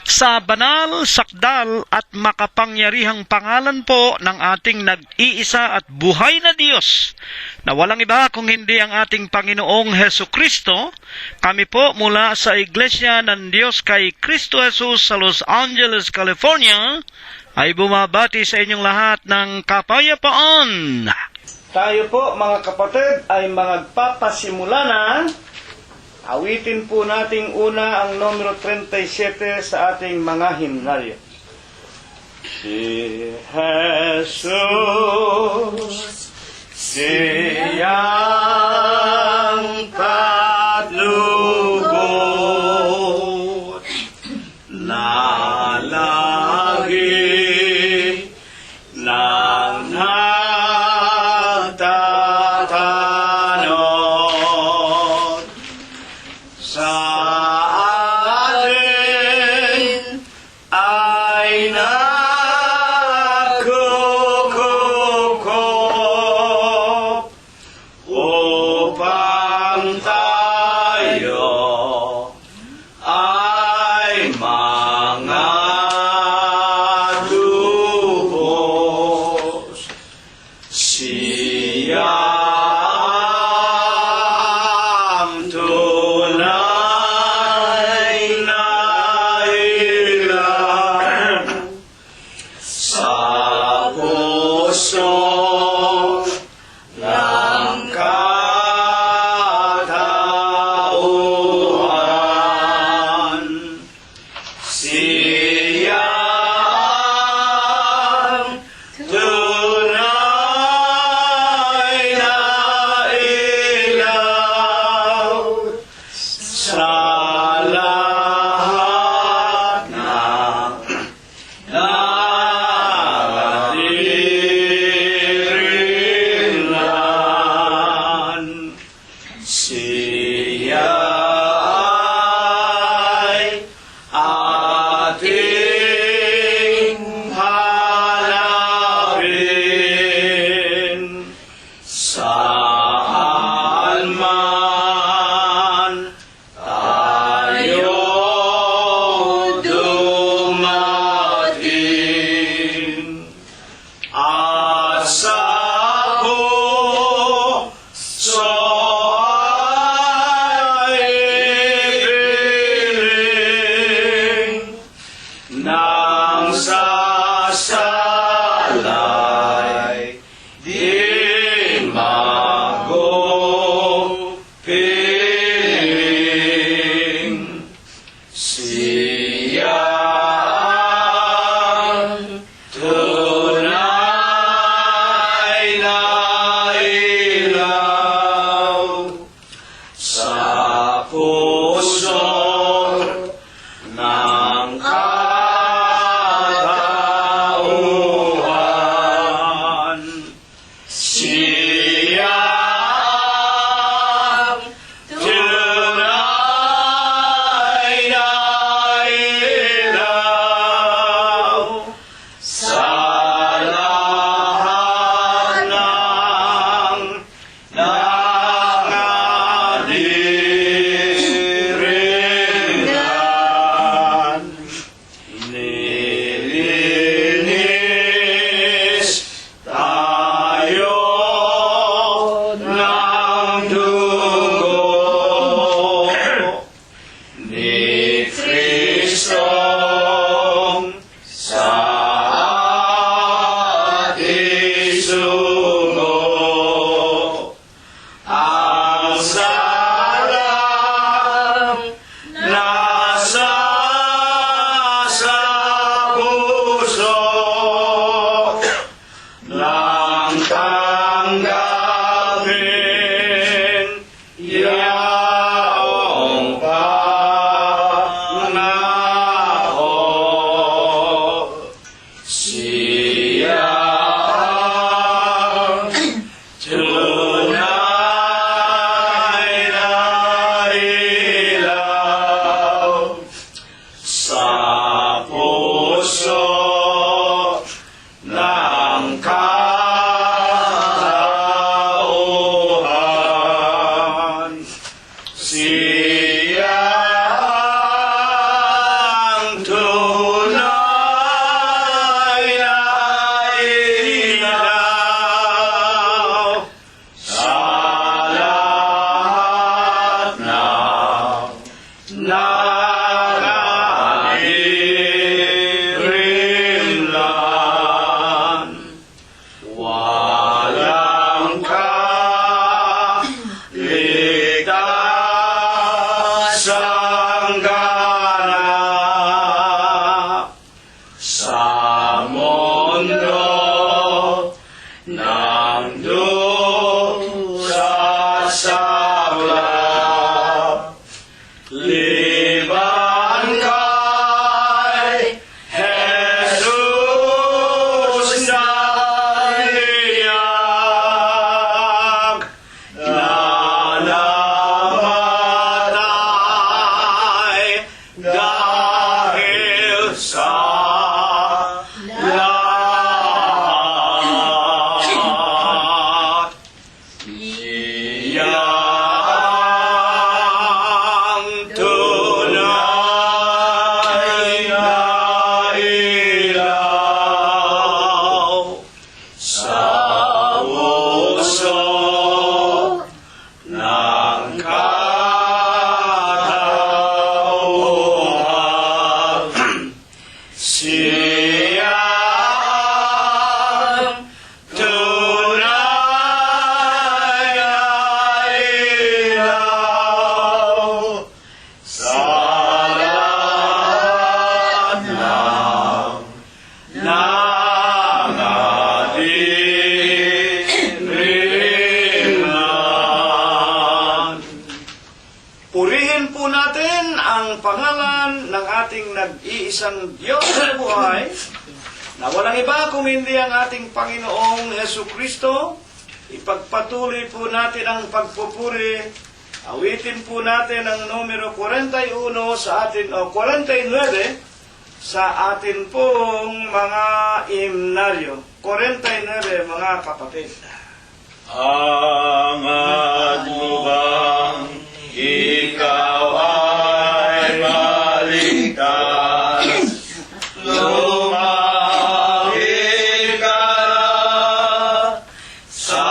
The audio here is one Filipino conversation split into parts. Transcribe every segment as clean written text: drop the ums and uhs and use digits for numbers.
Sa banal, sakdal at makapangyarihang pangalan po ng ating nag-iisa at buhay na Diyos, na walang iba kung hindi ang ating Panginoong Hesu Kristo, kami po mula sa Iglesia ng Diyos kay Kristo Jesus sa Los Angeles, California, ay bumabati sa inyong lahat ng kapayapaan. Tayo po mga kapatid ay magpapasimula na. Awitin po nating una ang numero 37 sa ating mga himnalyo. Si Jesus, siyang paglubot, lalagi ng nagtatanong sa alin ay nakukukop upang tayo ay mga lubos. Siya ang tunay na ilan sa puso ng katauhan. Siya ang tunay na ilaw sa lahat ng nakatirilan. Siya ay ating hanapin saan man tayo dumating, at sa puso ay ipiling nang sasalay di magupiling. Siya ang tunay na ilaw sa puso ng katauhan. Siya ang tunay na ilaw sa lahat ng nakadirigan. Nilinis tayo ng dugo ni Kristong sa ating sugo. Ang salang nasa sa puso lang tanggapin yaong pangako. Siya ang tunay saklap. Liban kay Jesus na iyak, na namatay dahil sa lahat. Iyan ang tunay na ilaw sa puso ng katauhan. Siya ang tunay na ilaw sa lahat ng nangadiriman. Purihin po natin ang pangalan ng ating nag-iisang Diyos na buhay, na walang iba kung hindi ang ating Panginoong Hesukristo. Ipagpatuloy po natin ang pagpupuri. Awitin po natin ang numero 41 sa atin, o 49 sa atin pong mga himnalyo. 49 mga kapatid. Hangad mo bang ikaw ay maligtas? Lumapit ka na sa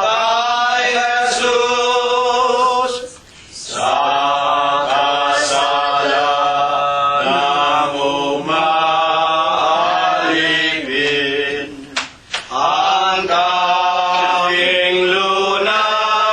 kay Jesus, sa kasalanang umaalipin. Ang tanging lunas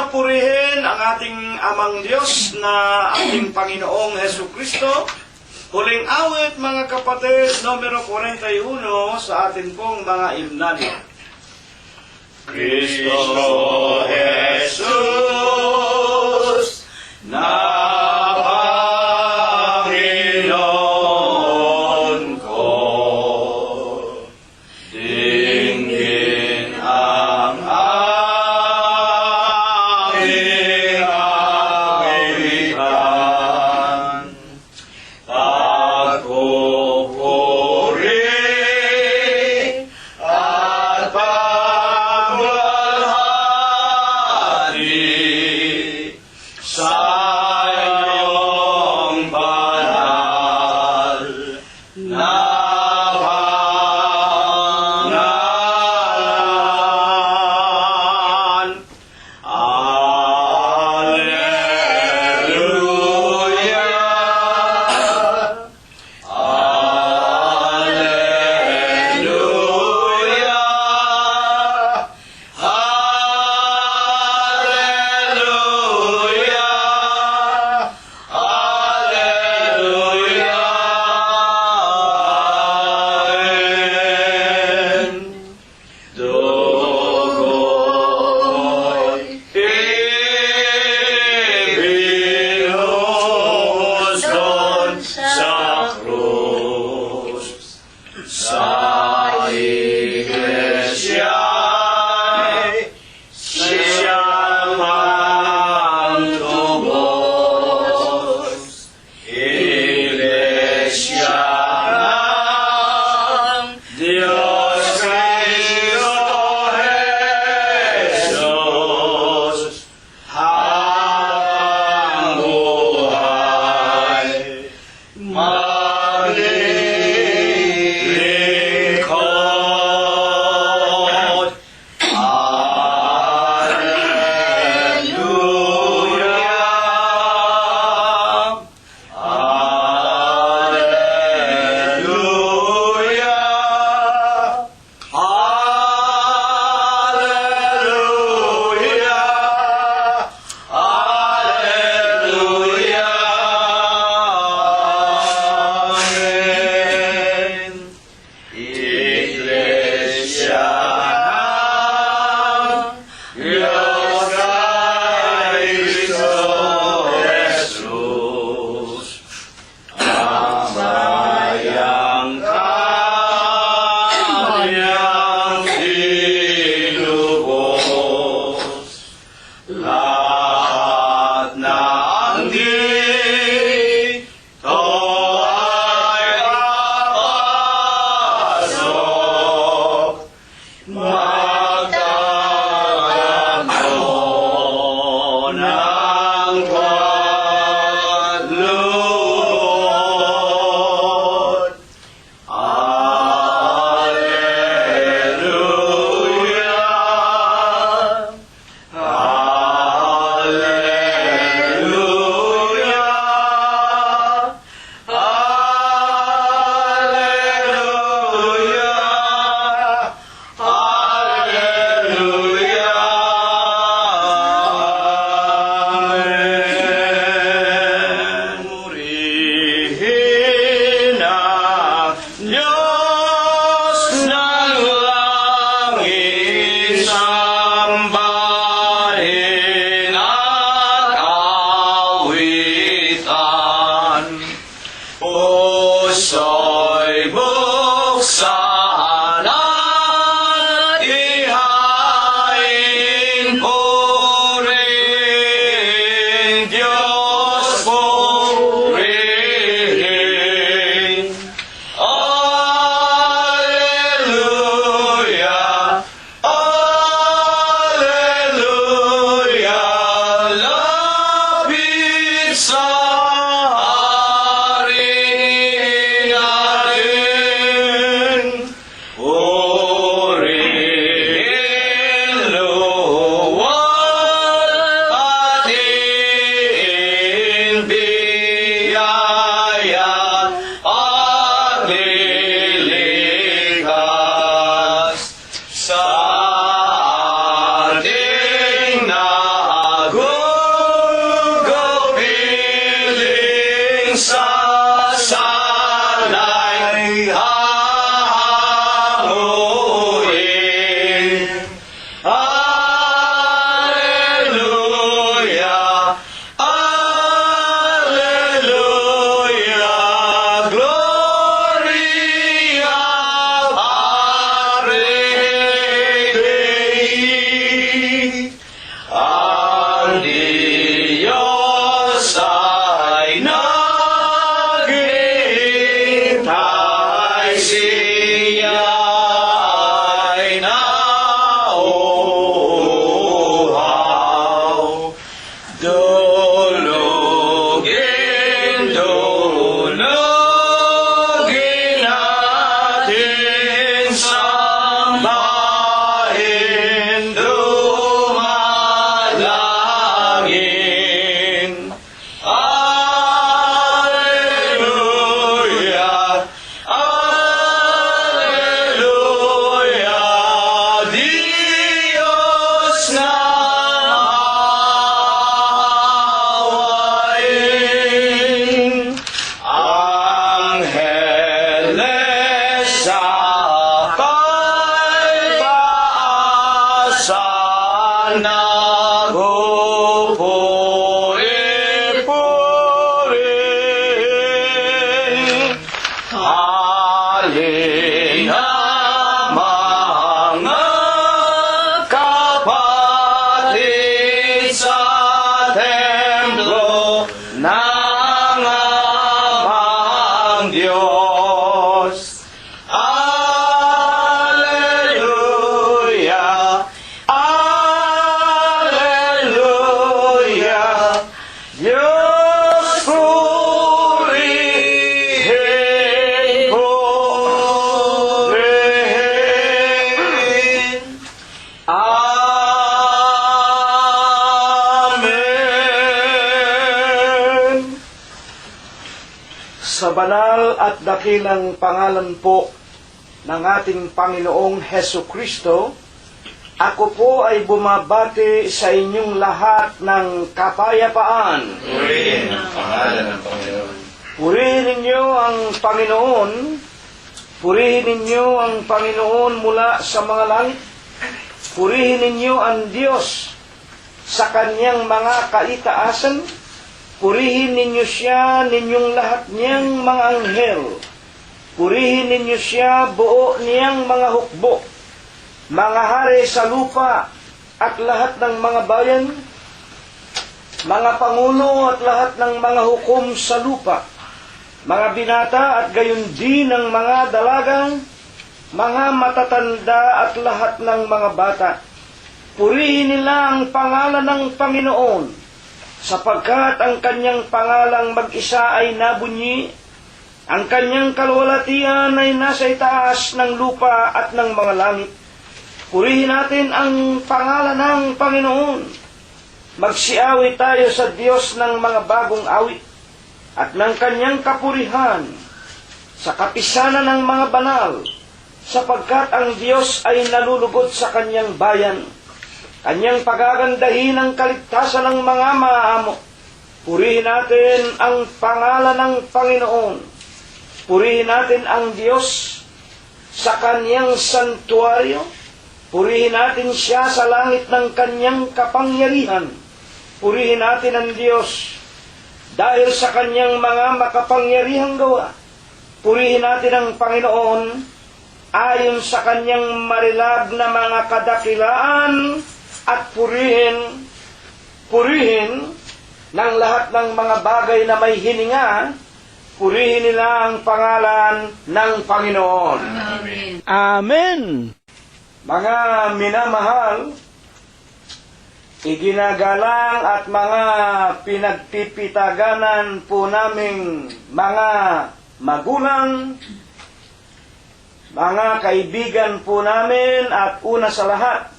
na purihin ang ating Amang Diyos na ating Panginoong Hesu Kristo. Huling awit, mga kapatid, numero 41 sa atin pong mga imnalyo. Kristo Jesus na Panginoon ko, dinggin ang aking awitan, pagpupuri at pagmamahal Sa banal at dakilang pangalan po ng ating Panginoong Heso Kristo, ako po ay bumabati sa inyong lahat ng kapayapaan. Purihin ang pangalan ng Panginoon. Purihin ninyo ang Panginoon. Purihin ninyo ang Panginoon mula sa mga langit. Purihin ninyo ang Diyos sa kanyang mga kaitaasan. Purihin ninyo siya, ninyong lahat niyang mga anghel. Purihin ninyo siya, buo niyang mga hukbo, mga hari sa lupa at lahat ng mga bayan, mga pangulo at lahat ng mga hukom sa lupa, mga binata at gayon din ng mga dalagang, mga matatanda at lahat ng mga bata. Purihin nila ang pangalan ng Panginoon, sapagkat ang kanyang pangalang mag-isa ay nabunyi, ang kanyang kalwalatian ay nasa itaas ng lupa at ng mga langit. Purihin natin ang pangalan ng Panginoon. Magsiawit tayo sa Diyos ng mga bagong awit at ng kanyang kapurihan sa kapisanan ng mga banal, sapagkat ang Diyos ay nalulugod sa kanyang bayan. Kanyang pagagandahin ang kaligtasan ng mga maamo. Purihin natin ang pangalan ng Panginoon. Purihin natin ang Diyos sa kanyang santuaryo. Purihin natin siya sa langit ng kanyang kapangyarihan. Purihin natin ang Diyos dahil sa kanyang mga makapangyarihang gawa. Purihin natin ang Panginoon ayon sa kanyang marilag na mga kadakilaan. At purihin ng lahat ng mga bagay na may hininga, purihin nila ang pangalan ng Panginoon. Amen. Amen! Mga minamahal, iginagalang at mga pinagpipitaganan po naming mga magulang, mga kaibigan po namin at una sa lahat,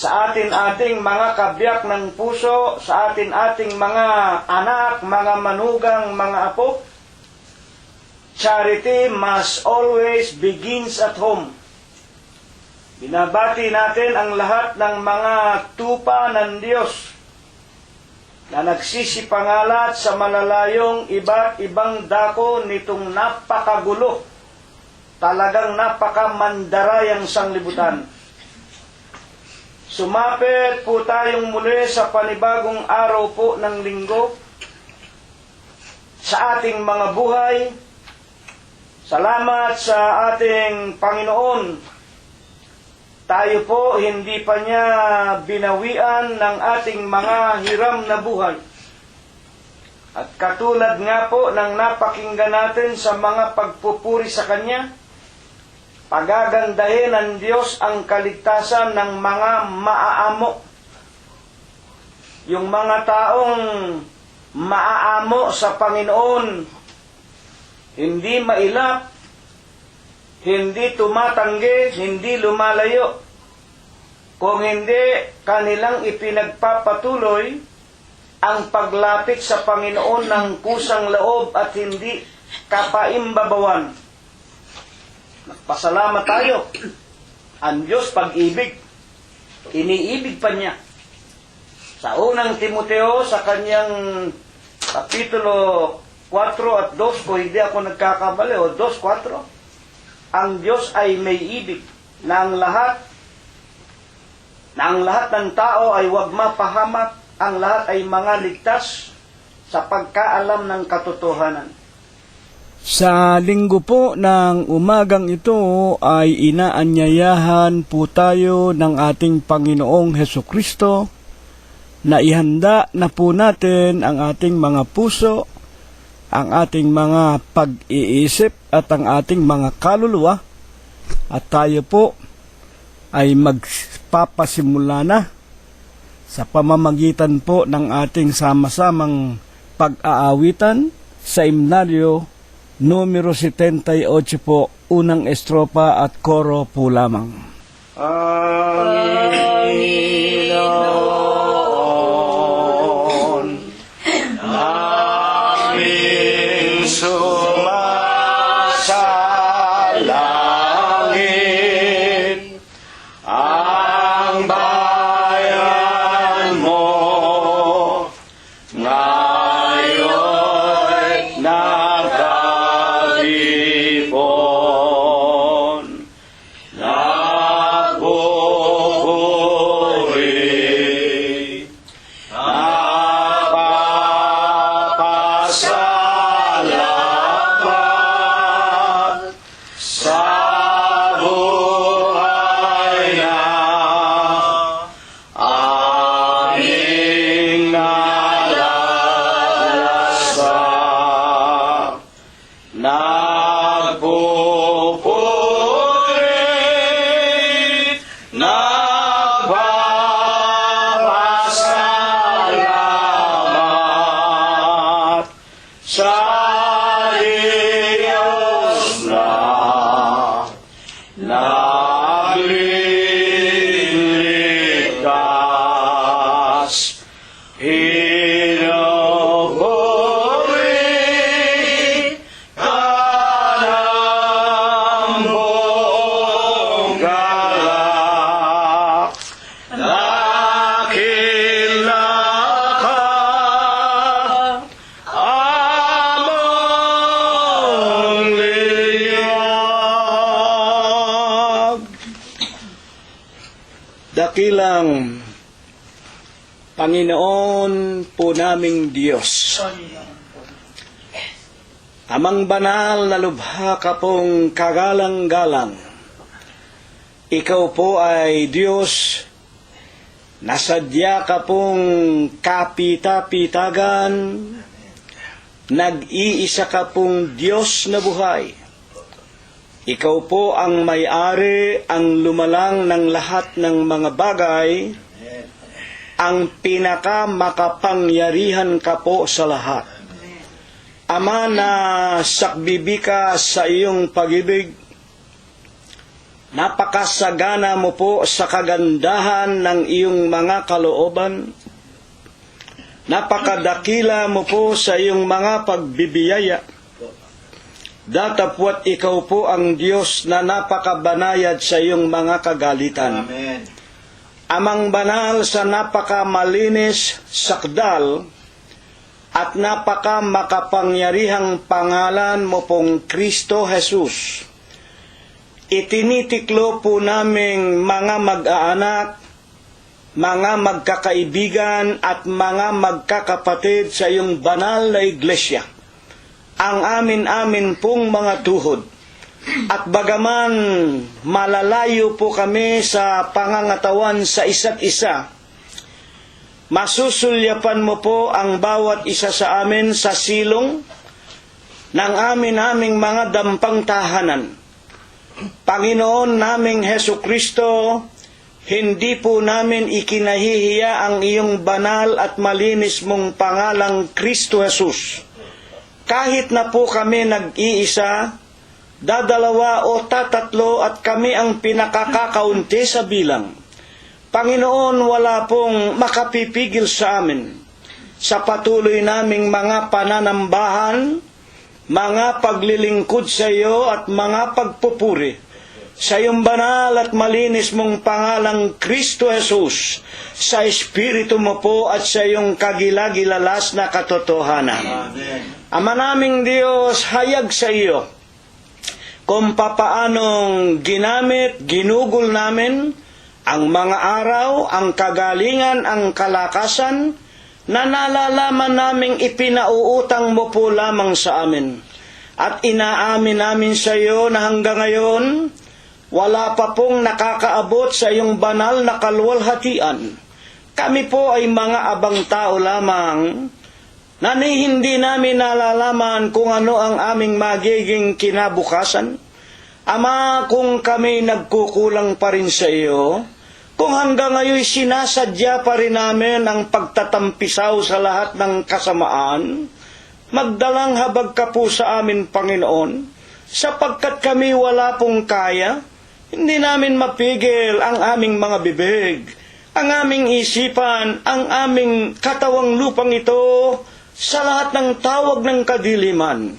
sa ating mga kabiyak ng puso, sa ating mga anak, mga manugang, mga apo. Charity must always begins at home. Binabati natin ang lahat ng mga tupa ng Diyos na nagsisipangalat sa malalayong iba't ibang dako nitong napakagulo, talagang napakamandarayang sanglibutan. Sumapit po tayong muli sa panibagong araw po ng linggo sa ating mga buhay. Salamat sa ating Panginoon. Tayo po hindi pa niya binawian ng ating mga hiram na buhay. At katulad nga po ng napakinggan natin sa mga pagpupuri sa Kanya, pagagandahin ng Diyos ang kaligtasan ng mga maaamo. Yung mga taong maaamo sa Panginoon, hindi mailap, hindi tumatanggi, hindi lumalayo. Kung hindi kanilang ipinagpapatuloy ang paglapit sa Panginoon ng kusang loob at hindi kapaimbabawan. Pasalamat tayo. Ang Diyos pag-ibig. Iniibig pa niya. Sa unang Timoteo, sa kanyang kapitulo 4 at 2, kung hindi ako nagkakamali, o 2:4, ang Diyos ay may ibig na ang lahat ng tao ay huwag mapahamak, ang lahat ay mga ligtas sa pagkaalam ng katotohanan. Sa linggo po ng umagang ito ay inaanyayahan po tayo ng ating Panginoong Hesukristo na ihanda na po natin ang ating mga puso, ang ating mga pag-iisip at ang ating mga kaluluwa, at tayo po ay magpapasimula na sa pamamagitan po ng ating sama-samang pag-aawitan sa himnalyo numero 78 po, unang estropa at koro po lamang. Panginoon, aming Dakilang Panginoon po naming Diyos, Amang banal na lubha ka pong kagalang-galang. Ikaw po ay Diyos, nasadya ka pong kapita-pitagan, nag-iisa ka pong Diyos na buhay. Ikaw po ang may-ari, ang lumalang ng lahat ng mga bagay, ang pinakamakapangyarihan ka po sa lahat. Ama, na sakbibi ka sa iyong pag-ibig, napakasagana mo po sa kagandahan ng iyong mga kalooban, napakadakila mo po sa iyong mga pagbibiyaya. Datapwat ikaw po ang Diyos na napakabanayad sa iyong mga kagalitan. Amen. Amang banal sa napakamalinis, sakdal, at napakamakapangyarihang pangalan mo pong Kristo Jesus. Itinitiklo po naming mga mag-aanak, mga magkakaibigan at mga magkakapatid sa iyong banal na iglesia, ang amin-amin pong mga tuhod. At bagaman malalayo po kami sa pangangatawan sa isa't isa, masusulyapan mo po ang bawat isa sa amin sa silong ng amin-aming mga dampang tahanan. Panginoon naming Hesu Kristo, hindi po namin ikinahihiya ang iyong banal at malinis mong pangalang Kristo Jesus. Kahit na po kami nag-iisa, dadalawa o tatatlo at kami ang pinakakakaunti sa bilang, Panginoon, wala pong makapipigil sa amin sa patuloy naming mga pananambahan, mga paglilingkod sa iyo at mga pagpupuri sa iyong banal at malinis mong pangalang Kristo Jesus, sa Espiritu mo po at sa iyong kagilagilalas na katotohanan. Amen. Ama naming Diyos, hayag sa iyo kung papaanong ginamit, ginugol namin ang mga araw, ang kagalingan, ang kalakasan, na nalalaman naming ipinauutang mo po lamang sa amin. At inaamin namin sa iyo na hanggang ngayon, wala pa pong nakakaabot sa iyong banal na kaluwalhatian. Kami po ay mga abang tao lamang, na hindi namin nalalaman kung ano ang aming magiging kinabukasan. Ama, kung kami nagkukulang pa rin sa iyo, kung hanggang ngayon sinasadya pa rin namin ang pagtatampisaw sa lahat ng kasamaan, magdalang habag ka po sa amin, Panginoon, sapagkat kami wala pong kaya, hindi namin mapigil ang aming mga bibig, ang aming isipan, ang aming katawang lupang ito, sa lahat ng tawag ng kadiliman.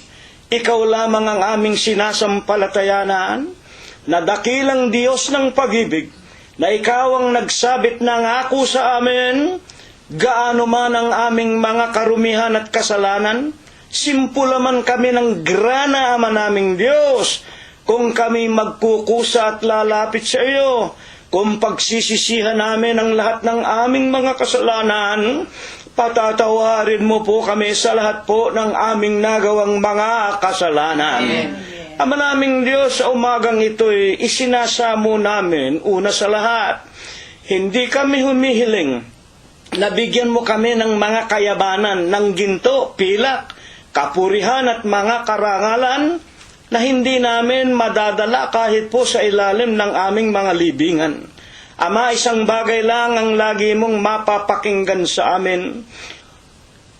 Ikaw lamang ang aming sinasampalatayanan, na dakilang Diyos ng pag-ibig, na ikaw ang nagsabit ng ako sa amin, gaano man ang aming mga karumihan at kasalanan, simpula man kami ng grana, Ama naming Diyos, kung kami magkukusa at lalapit sa iyo, kung pagsisisihan namin ang lahat ng aming mga kasalanan, patatawarin mo po kami sa lahat po ng aming nagawang mga kasalanan. Amen. Ama naming Diyos, sa umagang ito'y isinasamo namin, una sa lahat, hindi kami humihiling na bigyan mo kami ng mga kayabanan, ng ginto, pilak, kapurihan at mga karangalan na hindi namin madadala kahit po sa ilalim ng aming mga libingan. Ama, isang bagay lang ang lagi mong mapapakinggan sa amin.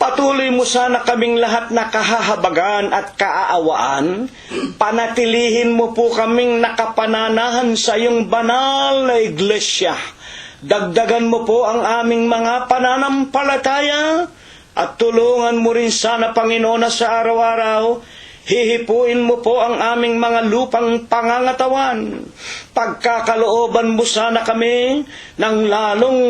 Patuloy mo sana kaming lahat na kahahabagan at kaaawaan. Panatilihin mo po kaming nakapananahan sa iyong banal na iglesia. Dagdagan mo po ang aming mga pananampalataya at tulungan mo rin sana, Panginoon, na sa araw-araw hihipuin mo po ang aming mga lupang pangangatawan. Pagkakalooban mo sana kami ng lalong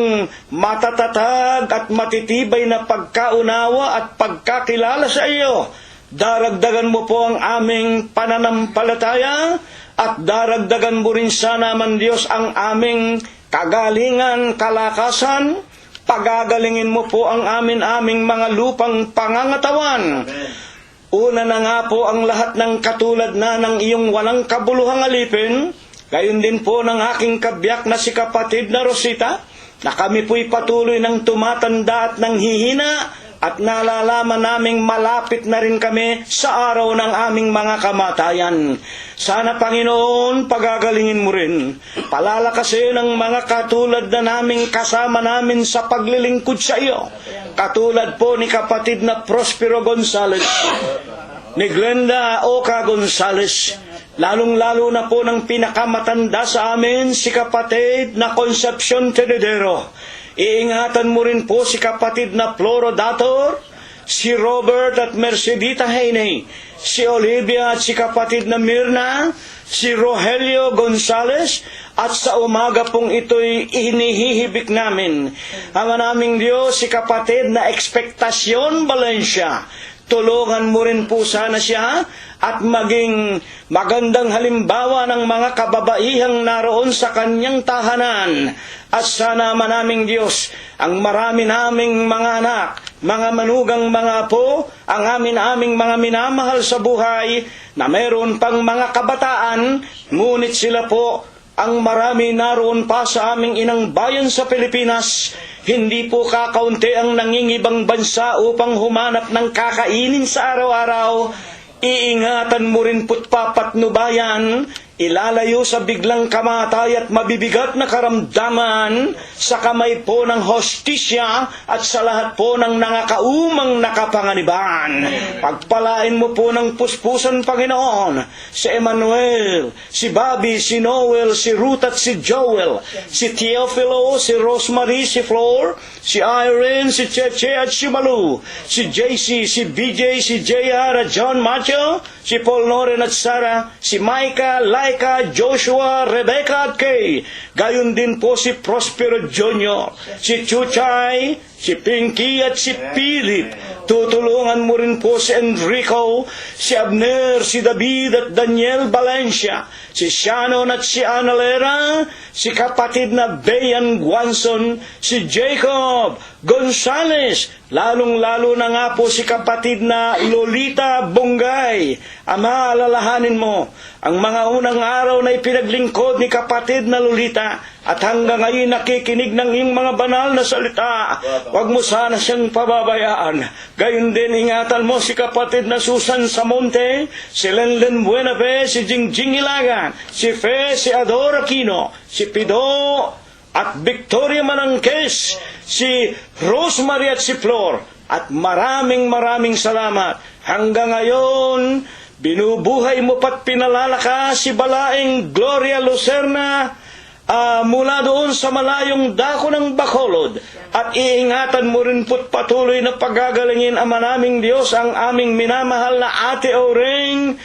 matatatag at matitibay na pagkaunawa at pagkakilala sa iyo. Daragdagan mo po ang aming pananampalataya at daragdagan mo rin sana, man Diyos, ang aming kagalingan, kalakasan. Pagagalingin mo po ang aming mga lupang pangangatawan. Una na nga po ang lahat ng katulad na ng iyong walang kabuluhang alipin, gayon din po ng aking kabiyak na si kapatid na Rosita, na kami po'y patuloy ng tumatanda at ng hihina, at nalalaman naming malapit na rin kami sa araw ng aming mga kamatayan. Sana, Panginoon, pagagalingin mo rin. Palalakasin ang mga katulad na naming kasama namin sa paglilingkod sa iyo. Katulad po ni kapatid na Prospero Gonzales, ni Glenda Oka Gonzales, lalong-lalo na po ng pinakamatanda sa amin, si kapatid na Concepcion Tenedero. Iingatan mo rin po si kapatid na Floro Dator, si Robert at Mercedita Heine, si Olivia at si kapatid na Mirna, si Rogelio Gonzales, at sa umaga pong ito'y inihihibik namin ang naming Diyos, si kapatid na Expectacion Valencia. Tulungan mo rin po sana siya at maging magandang halimbawa ng mga kababaihang naroon sa kanyang tahanan. At sana manaming Diyos, ang marami naming mga anak, mga manugang mga apo, ang aming mga minamahal sa buhay, na meron pang mga kabataan, ngunit sila po ang marami naroon pa sa aming inang bayan sa Pilipinas. Hindi po kakaunti ang nangingibang bansa upang humanap ng kakainin sa araw-araw. Iingatan mo rin po't papatnubayan, ilalayo sa biglang kamatay at mabibigat na karamdaman sa kamay po ng hostisya at sa lahat po ng nangakaumang nakapanganiban. Pagpalain mo po ng puspusan, Panginoon, si Emmanuel, si Bobby, si Noel, si Ruth at si Joel, si Teofilo, si Rosemary, si Flor, si Irene, si Cheche at si Malu, si JC, si BJ, si JR at John Macho, si Paul Noren at Sarah, si Micah, Laika, Joshua, Rebecca at Kay. Gayon din po si Prospero Jr., si Chuchay, si Pinky at si Philip. Tutulungan mo rin po si Enrico, si Abner, si David at Daniel Valencia, si Shannon at si Analera, si kapatid na Bayan Guanson, si Jacob Gonzales, lalong-lalo na nga po si kapatid na Lolita Bongay. Ama, alalahanin mo ang mga unang araw na ipinaglingkod ni kapatid na Lolita at hanggang ngayon nakikinig ng iyong mga banal na salita. Huwag mo sana siyang pababayaan. Gayon din ingatan mo si kapatid na Susan Samonte, si Lenlen Buenafe, si Jingjing Ilagan, si Fe, si Ador Aquino, si Pido at Victoria Manangkes, si Rosemary at si Flor. At maraming salamat. Hanggang ngayon, binubuhay mo pat pinalalakas si Balaeng Gloria Lucerna mula doon sa malayong dako ng Bacolod. At iingatan mo rin po't patuloy na pagagalingin, Ama naming Diyos, ang aming minamahal na Ate Oreng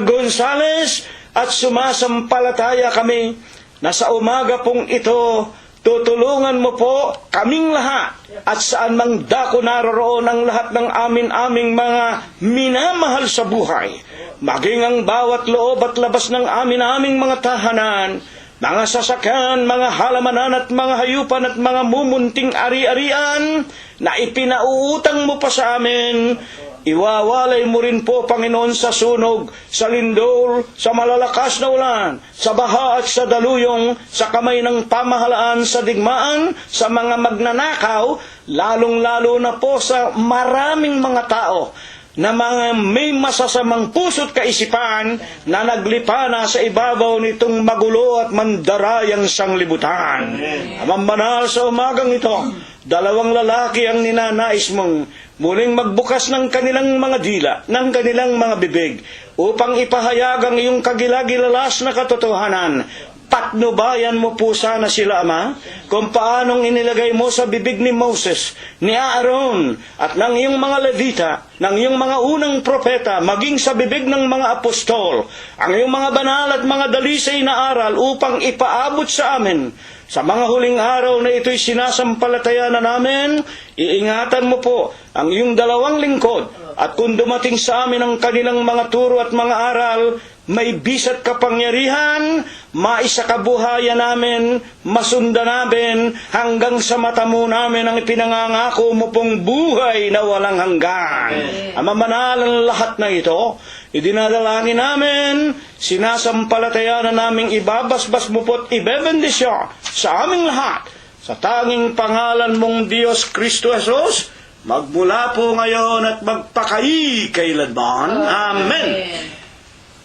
Gonzales. At sumasampalataya kami na sa umaga pong ito, tutulungan mo po kaming lahat at saan mang dako naroroon ang lahat ng aming mga minamahal sa buhay. Maging ang bawat loob at labas ng aming mga tahanan, mga sasakyan, mga halamanan at mga hayupan at mga mumunting ari-arian na ipinauutang mo pa sa amin, iwawalay mo rin po, Panginoon, sa sunog, sa lindol, sa malalakas na ulan, sa baha at sa daluyong, sa kamay ng pamahalaan, sa digmaan, sa mga magnanakaw, lalong-lalo na po sa maraming mga tao na mga may masasamang puso't kaisipan na naglipa na sa ibabaw nitong magulo at mandarayang sanglibutan. Amang banal, sa umagang ito, 2 lalaki ang ninanais mong muling magbukas ng kanilang mga dila, ng kanilang mga bibig, upang ipahayag ang iyong kagilagilalas na katotohanan. Patnubayan mo po sana sila, Ama, kung paanong inilagay mo sa bibig ni Moses, ni Aaron, at ng iyong mga Levita, ng iyong mga unang propeta, maging sa bibig ng mga apostol, ang iyong mga banal at mga dalisay na aral upang ipaabot sa amin. Sa mga huling araw na ito'y sinasampalataya na namin, iingatan mo po ang iyong 2 lingkod, at kung dumating sa amin ang kanilang mga turo at mga aral, may bisat kapangyarihan, maisakabuhayan namin, masunda namin, hanggang sa mata mo namin ang ipinangangako mo pong buhay na walang hanggan. Ama manal ang lahat na ito, idinadalangin namin, sinasampalatayan na naming ibabasbas mo po't ibebendisya sa aming lahat, sa tanging pangalan mong Diyos Kristo Jesus, magmula po ngayon at magpakailanman. Amen.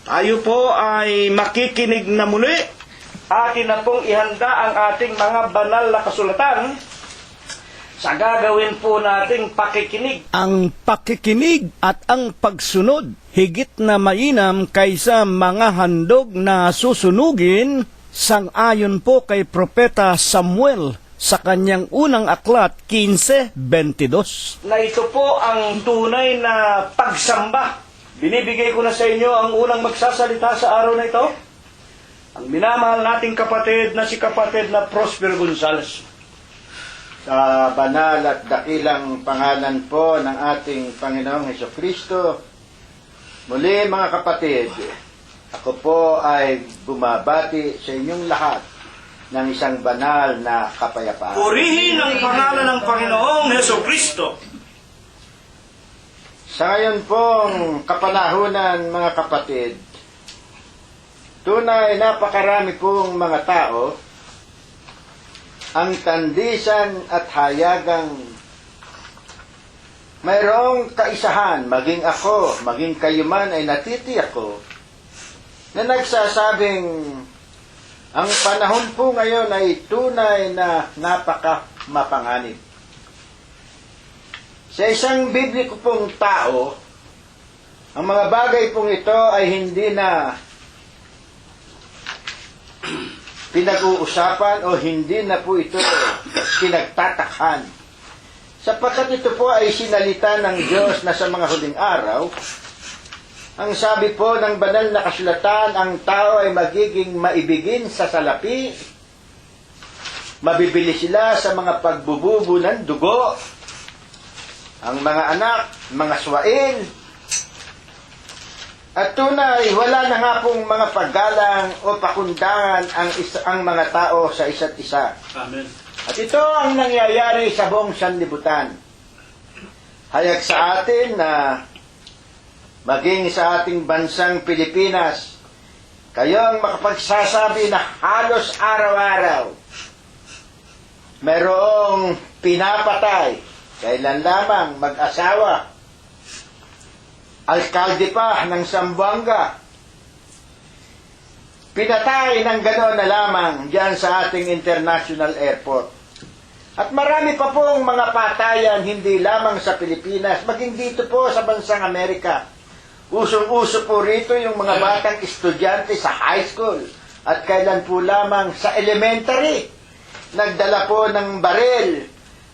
Tayo po ay makikinig na muli. Atin na pong ihanda ang ating mga banal na kasulatan sa gagawin po nating pakikinig. Ang pakikinig at ang pagsunod, higit na mainam kaysa mga handog na susunugin, sang-ayon po kay Propeta Samuel sa kanyang unang aklat 15:22. Na ito po ang tunay na pagsamba. Binibigay ko na sa inyo ang unang magsasalita sa araw na ito. Ang minamahal nating kapatid na si kapatid na Prosper Gonzales. Sa banal at dakilang pangalan po ng ating Panginoong Hesukristo, muli mga kapatid, ako po ay bumabati sa inyong lahat ng isang banal na kapayapaan. Purihin ang pangalan ng Panginoong Hesukristo. Sa ngayon pong kapanahunan, mga kapatid, tunay napakarami pong mga tao ang tandisan at hayagang mayroong kaisahan, maging ako, maging kayo man ay natitiyak ko, na nagsasabing ang panahon po ngayon ay tunay na napaka-mapanganib. Sa isang bibliko pong tao, ang mga bagay pong ito ay hindi na pinag-uusapan o hindi na po ito pinagtatakhan. Sapagkat ito po ay sinalita ng Diyos na sa mga huling araw, ang sabi po ng banal na kasulatan, ang tao ay magiging maibigin sa salapi, mabibili sila sa mga pagbububo ng dugo, ang mga anak, mga swain, at tunay, wala na nga pong mga paggalang o pakundangan ang mga tao sa isa't isa. Amen. At ito ang nangyayari sa buong sanlibutan. Hayag sa atin na maging sa ating bansang Pilipinas, kayo ang makapagsasabi na halos araw-araw mayroong pinapatay, kailan lamang mag-asawa, alkalde pa ng Zamboanga, pinatay ng gano'n na lamang diyan sa ating international airport. At marami pa pong mga patayan hindi lamang sa Pilipinas, maging dito po sa bansang Amerika. Usong-uso po rito yung mga batang estudyante sa high school at kailan po lamang sa elementary. Nagdala po ng baril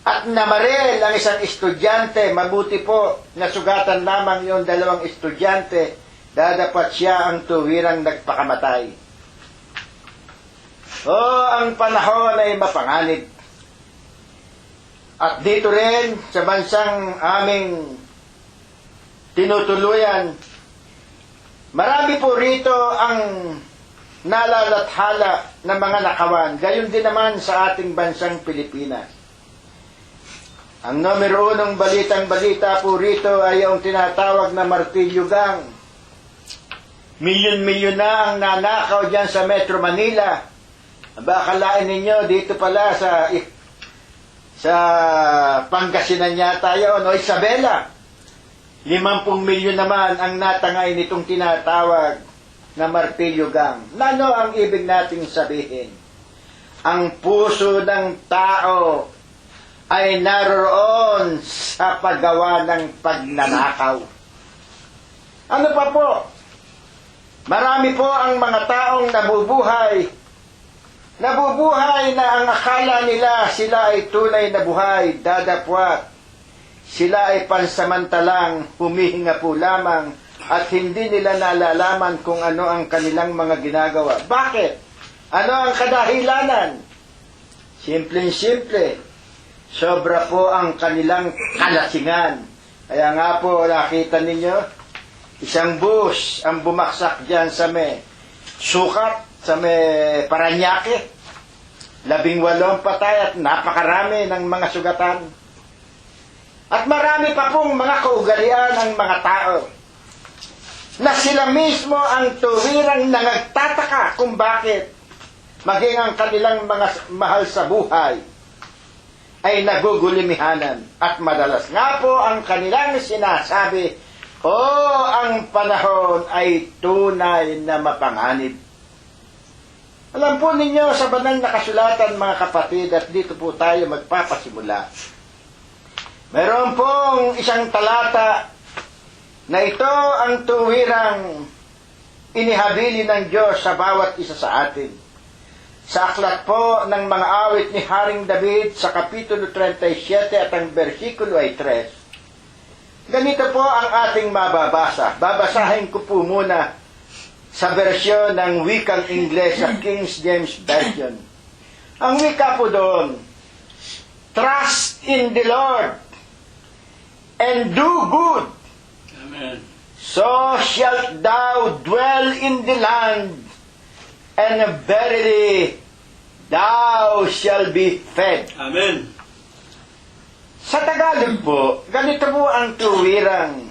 at namaril ang isang estudyante. Mabuti po nasugatan lamang yung dalawang estudyante. Dadapat siya ang tuwirang nagpakamatay. Ang panahon ay mapanganib. At dito rin sa bansang aming tinutuluyan, marami po rito ang nalalathala ng mga nakawan. Gayon din naman sa ating bansang Pilipinas. Ang numero unong balitang-balita po rito ay yung tinatawag na martilyo gang. Milyon-milyon na ang nanakaw dyan sa Metro Manila. Bakalain ninyo, dito pala sa Pangasinan yata yun, o Isabela. 50 milyon naman ang natangay nitong tinatawag na martilyo gang. Ano ang ibig nating sabihin? Ang puso ng tao ay naroon sa paggawa ng pagnanakaw. Ano pa po? Marami po ang mga taong nabubuhay. Nabubuhay na ang akala nila sila ay tunay na buhay, dadapwat. Sila ay pansamantalang humihinga po lamang at hindi nila nalalaman kung ano ang kanilang mga ginagawa. Bakit? Ano ang kadahilanan? Simpleng-simple. Sobra po ang kanilang kalasingan. Kaya nga po, nakita ninyo, Isang bus ang bumaksak dyan sa may sukat, sa may Paranaque. 18 patay at napakarami ng mga sugatan. At marami pa pong mga kaugalian ng mga tao na sila mismo ang tuwirang nagtataka kung bakit maging ang kanilang mga mahal sa buhay ay nagugulimihanan. At madalas nga po ang kanilang sinasabi, ang panahon ay tunay na mapanganib. Alam po ninyo sa banal na kasulatan, mga kapatid, at dito po tayo magpapasimula. Meron pong isang talata na ito ang tuwirang inihabili ng Diyos sa bawat isa sa atin. Sa aklat po ng mga awit ni Haring David sa Kapitulo 37 at ang versikulo ay 3. Ganito po ang ating mababasa. Babasahin ko po muna sa bersyon ng wikang Ingles sa King James Version. Ang wika po doon, trust in the Lord and do good. Amen. So shalt thou dwell in the land, and verily thou shalt be fed. Amen. Sa Tagalog po, ganito po ang tuwirang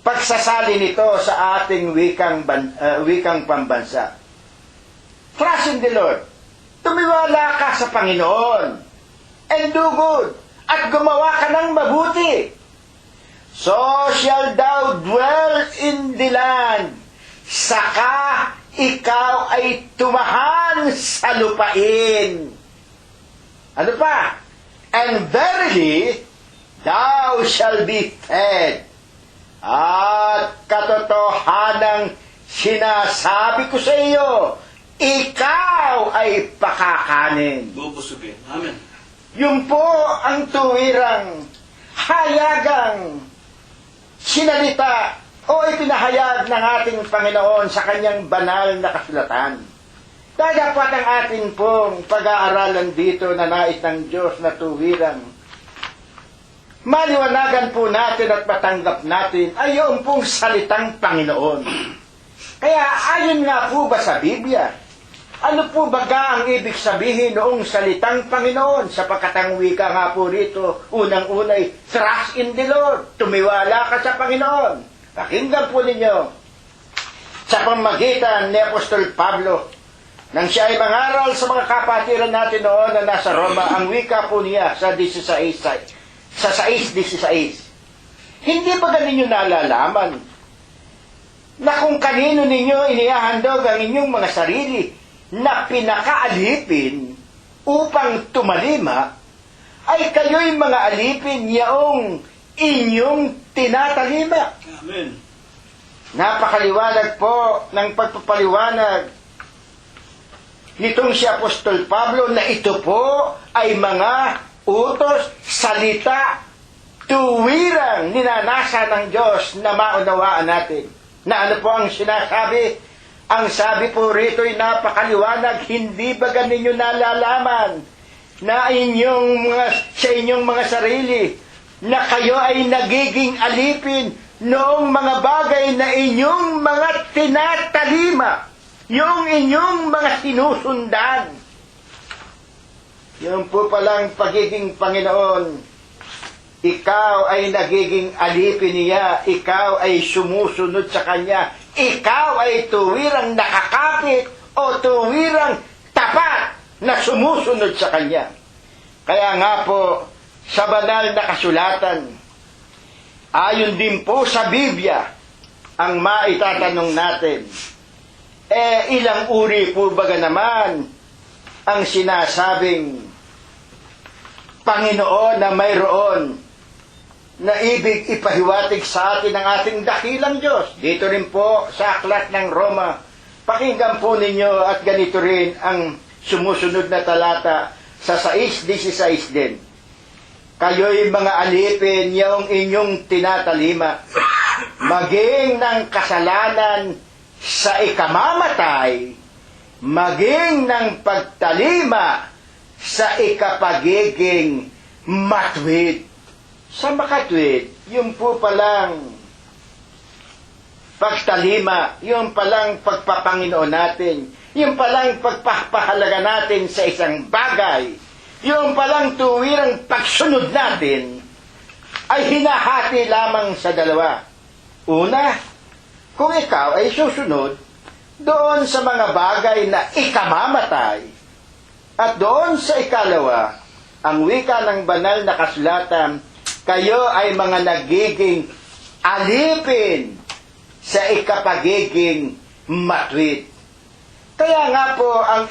pagsasali nito sa ating wikang pambansa. Trust in the Lord. Tumiwala ka sa Panginoon. And do good. At gumawa ka ng mabuti. So shall thou dwell in the land. Saka ikaw ay tumahan sa lupain. Ano pa? And verily, thou shall be fed. At katotohanang sinasabi ko sa iyo, ikaw ay pakakanin. Bubusugin. Amen. Yun po ang tuwirang hayagang sinalita o ipinahayag ng ating Panginoon sa kanyang banal na kasulatan. Kaya dapat ang ating pong pag-aaralan dito na nais ng Diyos na tuwirang maliwanagan po natin at matanggap natin ay yung pong salitang Panginoon. Kaya ayon nga po ba sa Biblia? Ano po baga ang ibig sabihin noong salitang Panginoon? Sapagkat ang wika nga po rito, unang-unay, trust in the Lord. Tumiwala ka sa Panginoon. Pakinggan po ninyo. Sa pamagitan ni Apostol Pablo, nang siya ay mangaral sa mga kapatiran natin noon na nasa Roma, ang wika po niya sa 6:16. Hindi ba ninyo nalalaman na kung kanino ninyo inihahandog ang inyong mga sarili na pinakaalipin upang tumalima, ay kayo'y mga alipin yaong inyong tinatalima? Amen. Napakaliwanag po ng pagpapaliwanag nitong si Apostol Pablo na ito po ay mga utos, salita, tuwirang ninanasa ng Diyos na maunawaan natin. Na ano po ang sinasabi? Ang sabi po rito ay napakaliwanag, hindi ba ninyo nalalaman na sa inyong mga sarili na kayo ay nagiging alipin noong mga bagay na inyong mga tinatalima? Yung inyong mga sinusundan. Yung po palang pagiging Panginoon, ikaw ay nagiging alipin niya, ikaw ay sumusunod sa Kanya, ikaw ay tuwirang nakakapit o tuwirang tapat na sumusunod sa Kanya. Kaya nga po, sa banal na kasulatan, ayon din po sa Biblia, ang maitatanong natin, ilang uri po baga naman ang sinasabing Panginoon na mayroon na ibig ipahiwatig sa atin ng ating dakilang Diyos? Dito rin po sa aklat ng Roma, pakinggan po ninyo at ganito rin ang sumusunod na talata sa 6:16 din. Kayo'y mga alipin yung inyong tinatalima, maging ng kasalanan sa ikamamatay, maging ng pagtalima sa ikapagiging matwid. Sa makatwid, yung po palang pagtalima, yung palang pagpapanginoon natin, yung palang pagpapahalaga natin sa isang bagay, yung palang tuwirang pagsunod natin, ay hinahati lamang sa dalawa. Una, kung ikaw ay susunod doon sa mga bagay na ikamamatay, at doon sa ikalawa, ang wika ng banal na kasulatan, kayo ay mga nagiging alipin sa ikapagiging matwid. Kaya nga po ang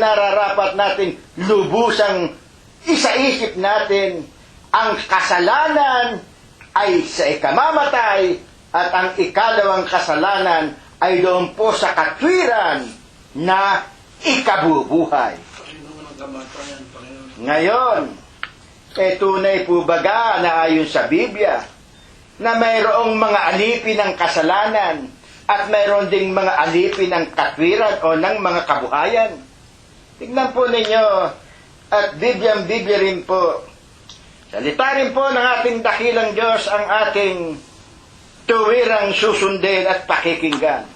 nararapat natin lubusang isaisip natin, ang kasalanan ay sa ikamamatay at ang ikalawang kasalanan ay doon po sa katwiran na ikabubuhay. Ngayon, tunay po baga na ayon sa Biblia na mayroong mga alipin ng kasalanan at mayroon ding mga alipin ng katwiran o ng mga kabuhayan. Tignan po ninyo, at Biblia rin po, salita rin po ng ating dakilang Diyos ang ating tuwirang susundin at pakikinggan.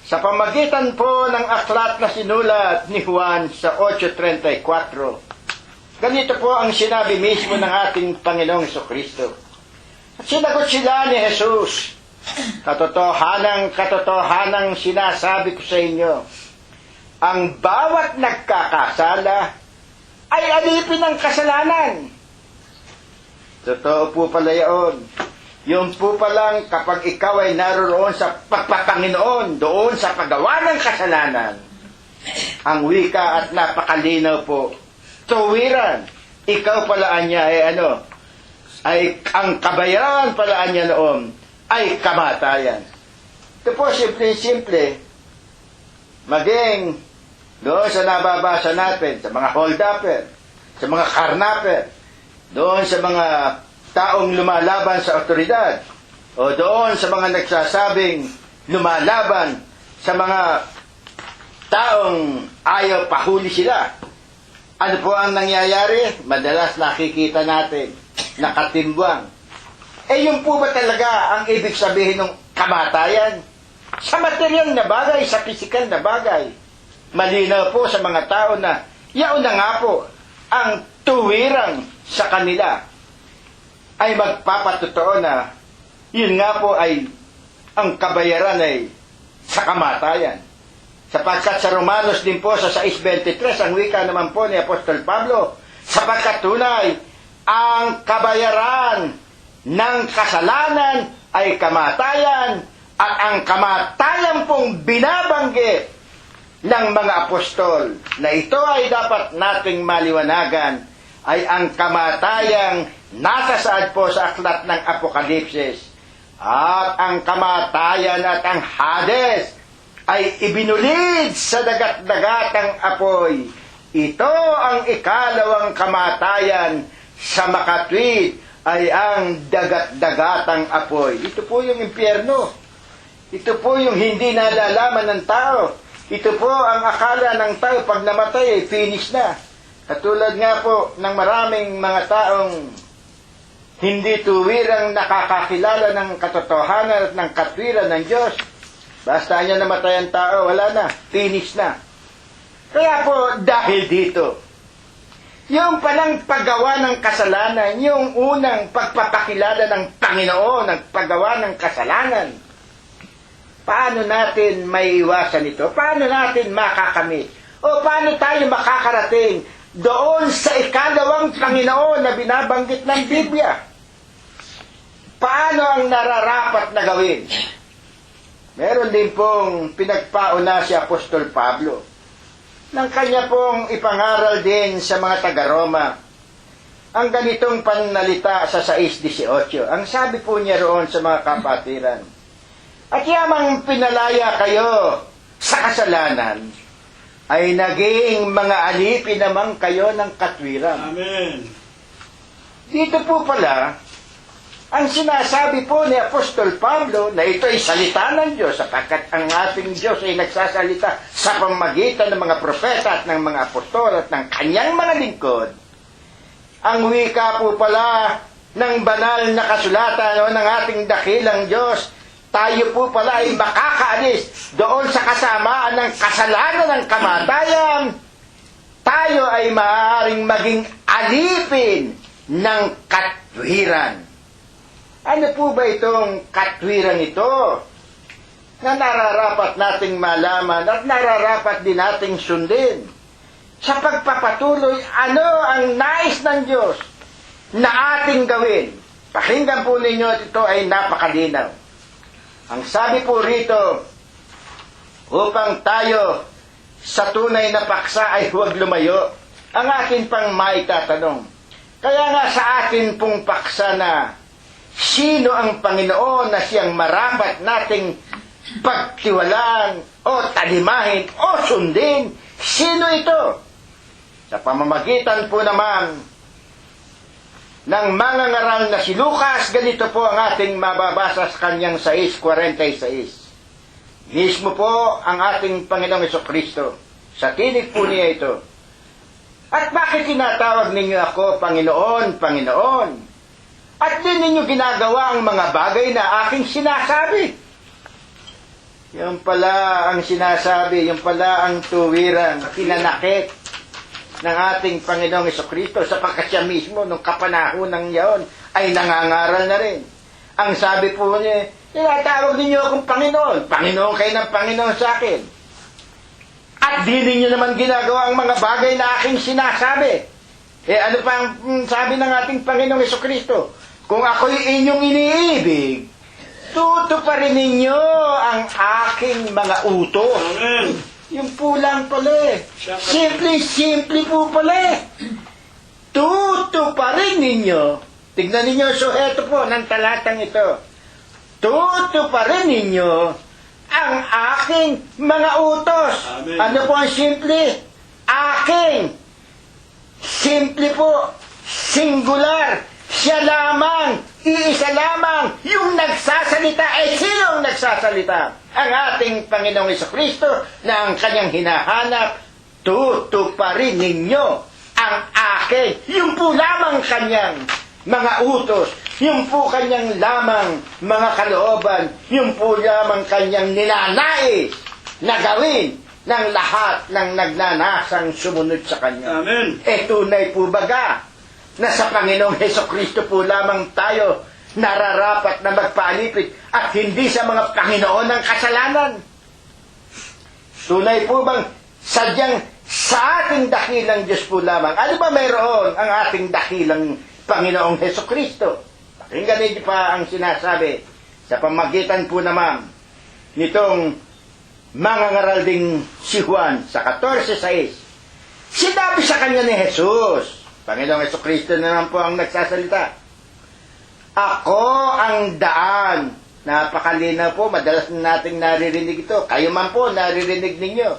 Sa pamagitan po ng aklat na sinulat ni Juan sa 8:34, ganito po ang sinabi mismo ng ating Panginoong Jesucristo. At sinagot sila ni Jesus, katotohanang sinasabi ko sa inyo, ang bawat nagkakasala ay alipin ng kasalanan. Totoo po pala yun. Yung po palang kapag ikaw ay naroon sa pagpapanginoon, doon sa paggawa ng kasalanan, ang wika at napakalinaw po, tuwiran, ikaw palaan niya ay ang kabayaran palaan niya noon ay kamatayan. Ito po, simple, maging doon sa nababasa natin, sa mga hold-upper, sa mga karnapper, doon sa mga taong lumalaban sa otoridad, o doon sa mga nagsasabing lumalaban sa mga taong ayaw pahuli sila. Ano po ang nangyayari? Madalas nakikita natin, nakatimbang. Yun po ba talaga ang ibig sabihin ng kamatayan? Sa material na bagay, sa pisikal na bagay. Malinaw po sa mga tao na yaon na nga po ang tuwirang sa kanila ay magpapatotoo na yun nga po ay ang kabayaran ay sa kamatayan. Sapagkat sa Romanos din po sa 6:23, ang wika naman po ni Apostol Pablo, sapagkat tunay, ang kabayaran ng kasalanan ay kamatayan, at ang kamatayan pong binabanggit ng mga apostol, na ito ay dapat nating maliwanagan, ay ang kamatayang nasasaad po sa aklat ng Apokalipsis. At ang kamatayan at ang Hades ay ibinulid sa dagat-dagatang apoy. Ito ang ikalawang kamatayan, sa makatwid ay ang dagat-dagatang apoy. Ito po yung impyerno. Ito po yung hindi nalalaman ng tao. Ito po ang akala ng tao pag namatay ay finish na. Katulad nga po ng maraming mga taong hindi tuwirang nakakakilala ng katotohanan at ng katwiran ng Diyos. Basta niya namatay ang tao, wala na, finish na. Kaya po, dahil dito, yung palang paggawa ng kasalanan, yung unang pagpapakilala ng Panginoon, ng paggawa ng kasalanan, paano natin may iwasan ito? Paano natin makakamit? O paano tayo makakarating doon sa ikalawang Panginoon na binabanggit ng Biblia? Paano ang nararapat na gawin? Meron din pong pinagpauna si Apostol Pablo nang kanya pong ipangaral din sa mga taga-Roma ang ganitong pananalita sa 6:18. Ang sabi po niya roon sa mga kapatiran, at yamang pinalaya kayo sa kasalanan, ay naging mga alipin naman kayo ng katwiran. Amen. Dito po pala, ang sinasabi po ni Apostol Pablo na ito ay salita ng Diyos, sapagkat ang ating Diyos ay nagsasalita sa pamamagitan ng mga propeta at ng mga apostol at ng kanyang mga lingkod. Ang wika po pala ng banal na kasulatan o ng ating dakilang Diyos tayo po pala ay makakaalis doon sa kasamaan ng kasalanan ng kamatayan, tayo ay maaaring maging alipin ng katwiran. Ano po ba itong katwiran ito na nararapat nating malaman at nararapat din nating sundin? Sa pagpapatuloy, ano ang nais ng Diyos na ating gawin? Pakinggan po ninyo at ito ay napakalinaw. Ang sabi po rito, upang tayo sa tunay na paksa ay huwag lumayo. Ang akin pang maitatanong, kaya nga sa atin pong paksa na sino ang Panginoon na siyang marapat nating pagtiwalaan o talimahin o sundin? Sino ito? Sa pamamagitan po naman ng mga ngaral na si Lucas, ganito po ang ating mababasa sa kanyang 6:46. Mismo po ang ating Panginoong Jesucristo. Sa tinig po niya ito. At bakit tinatawag ninyo ako Panginoon, Panginoon? At di ninyo ginagawa ang mga bagay na aking sinasabi? Yung pala ang sinasabi, yung pala ang tuwiran, pinanakit ng ating Panginoong Jesucristo, sapagkat siya mismo nung kapanahonang yaon ay nangangaral na rin. Ang sabi po niya, tinatawag ninyo akong Panginoon. Panginoon kayo ng Panginoon sa akin. At di ninyo naman ginagawa ang mga bagay na aking sinasabi. Ano pa ang sabi ng ating Panginoong Jesucristo? Kung ako'y inyong iniibig, tutuparin ninyo ang aking mga utos. Amen. Yung po lang pala. Simple po pala. Tutuparin ninyo. Tignan ninyo, so eto po ng talatang ito. Tutuparin ninyo ang aking mga utos. Amen. Ano po ang simple? Aking. Simple po. Singular. Siya lamang. Iisa lamang. Yung nagsasalita. Sino ang nagsasalita? Ang ating Panginoong Jesucristo na ang kanyang hinahanap. Tutuparin ninyo ang aking. Yung po lamang kanyang mga utos, yung po kanyang lamang mga kalooban, yung po lamang kanyang ninanais na gawin ng lahat ng nagnanasang sumunod sa kanya. Amen. Tunay po baga na sa Panginoong Hesukristo po lamang tayo nararapat na magpaalipit at hindi sa mga Panginoon ng kasalanan? Tunay po bang sadyang sa ating dakilang Diyos po lamang? Ano ba mayroon ang ating dakilang Panginoong Hesukristo? Pakinggan niyo pa ang sinasabi sa pamagitan po naman nitong mga ngaral ding si Juan sa 14:6. Sinabi sa kanya ni Jesus, Panginoong Hesukristo na naman po ang nagsasalita, ako ang daan. Napakalinaw po, madalas nating naririnig ito. Kayo man po, naririnig ninyo.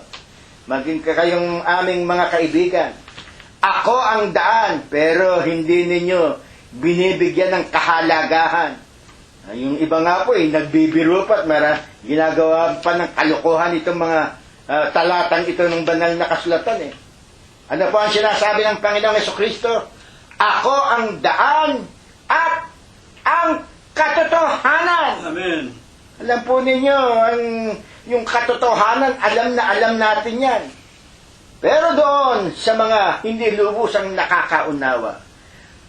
Maging kayong aming mga kaibigan. Ako ang daan, pero hindi ninyo binibigyan ng kahalagahan. Yung iba nga po, nagbibiro pa at ginagawa pa ng kalokohan itong mga talatang ito ng banal na kasulatan. Ano po ang sinasabi ng Panginoong Jesucristo? Ako ang daan at ang katotohanan. Amen. Alam po ninyo, yung katotohanan, alam na alam natin yan. Pero doon sa mga hindi lubusang nakakaunawa,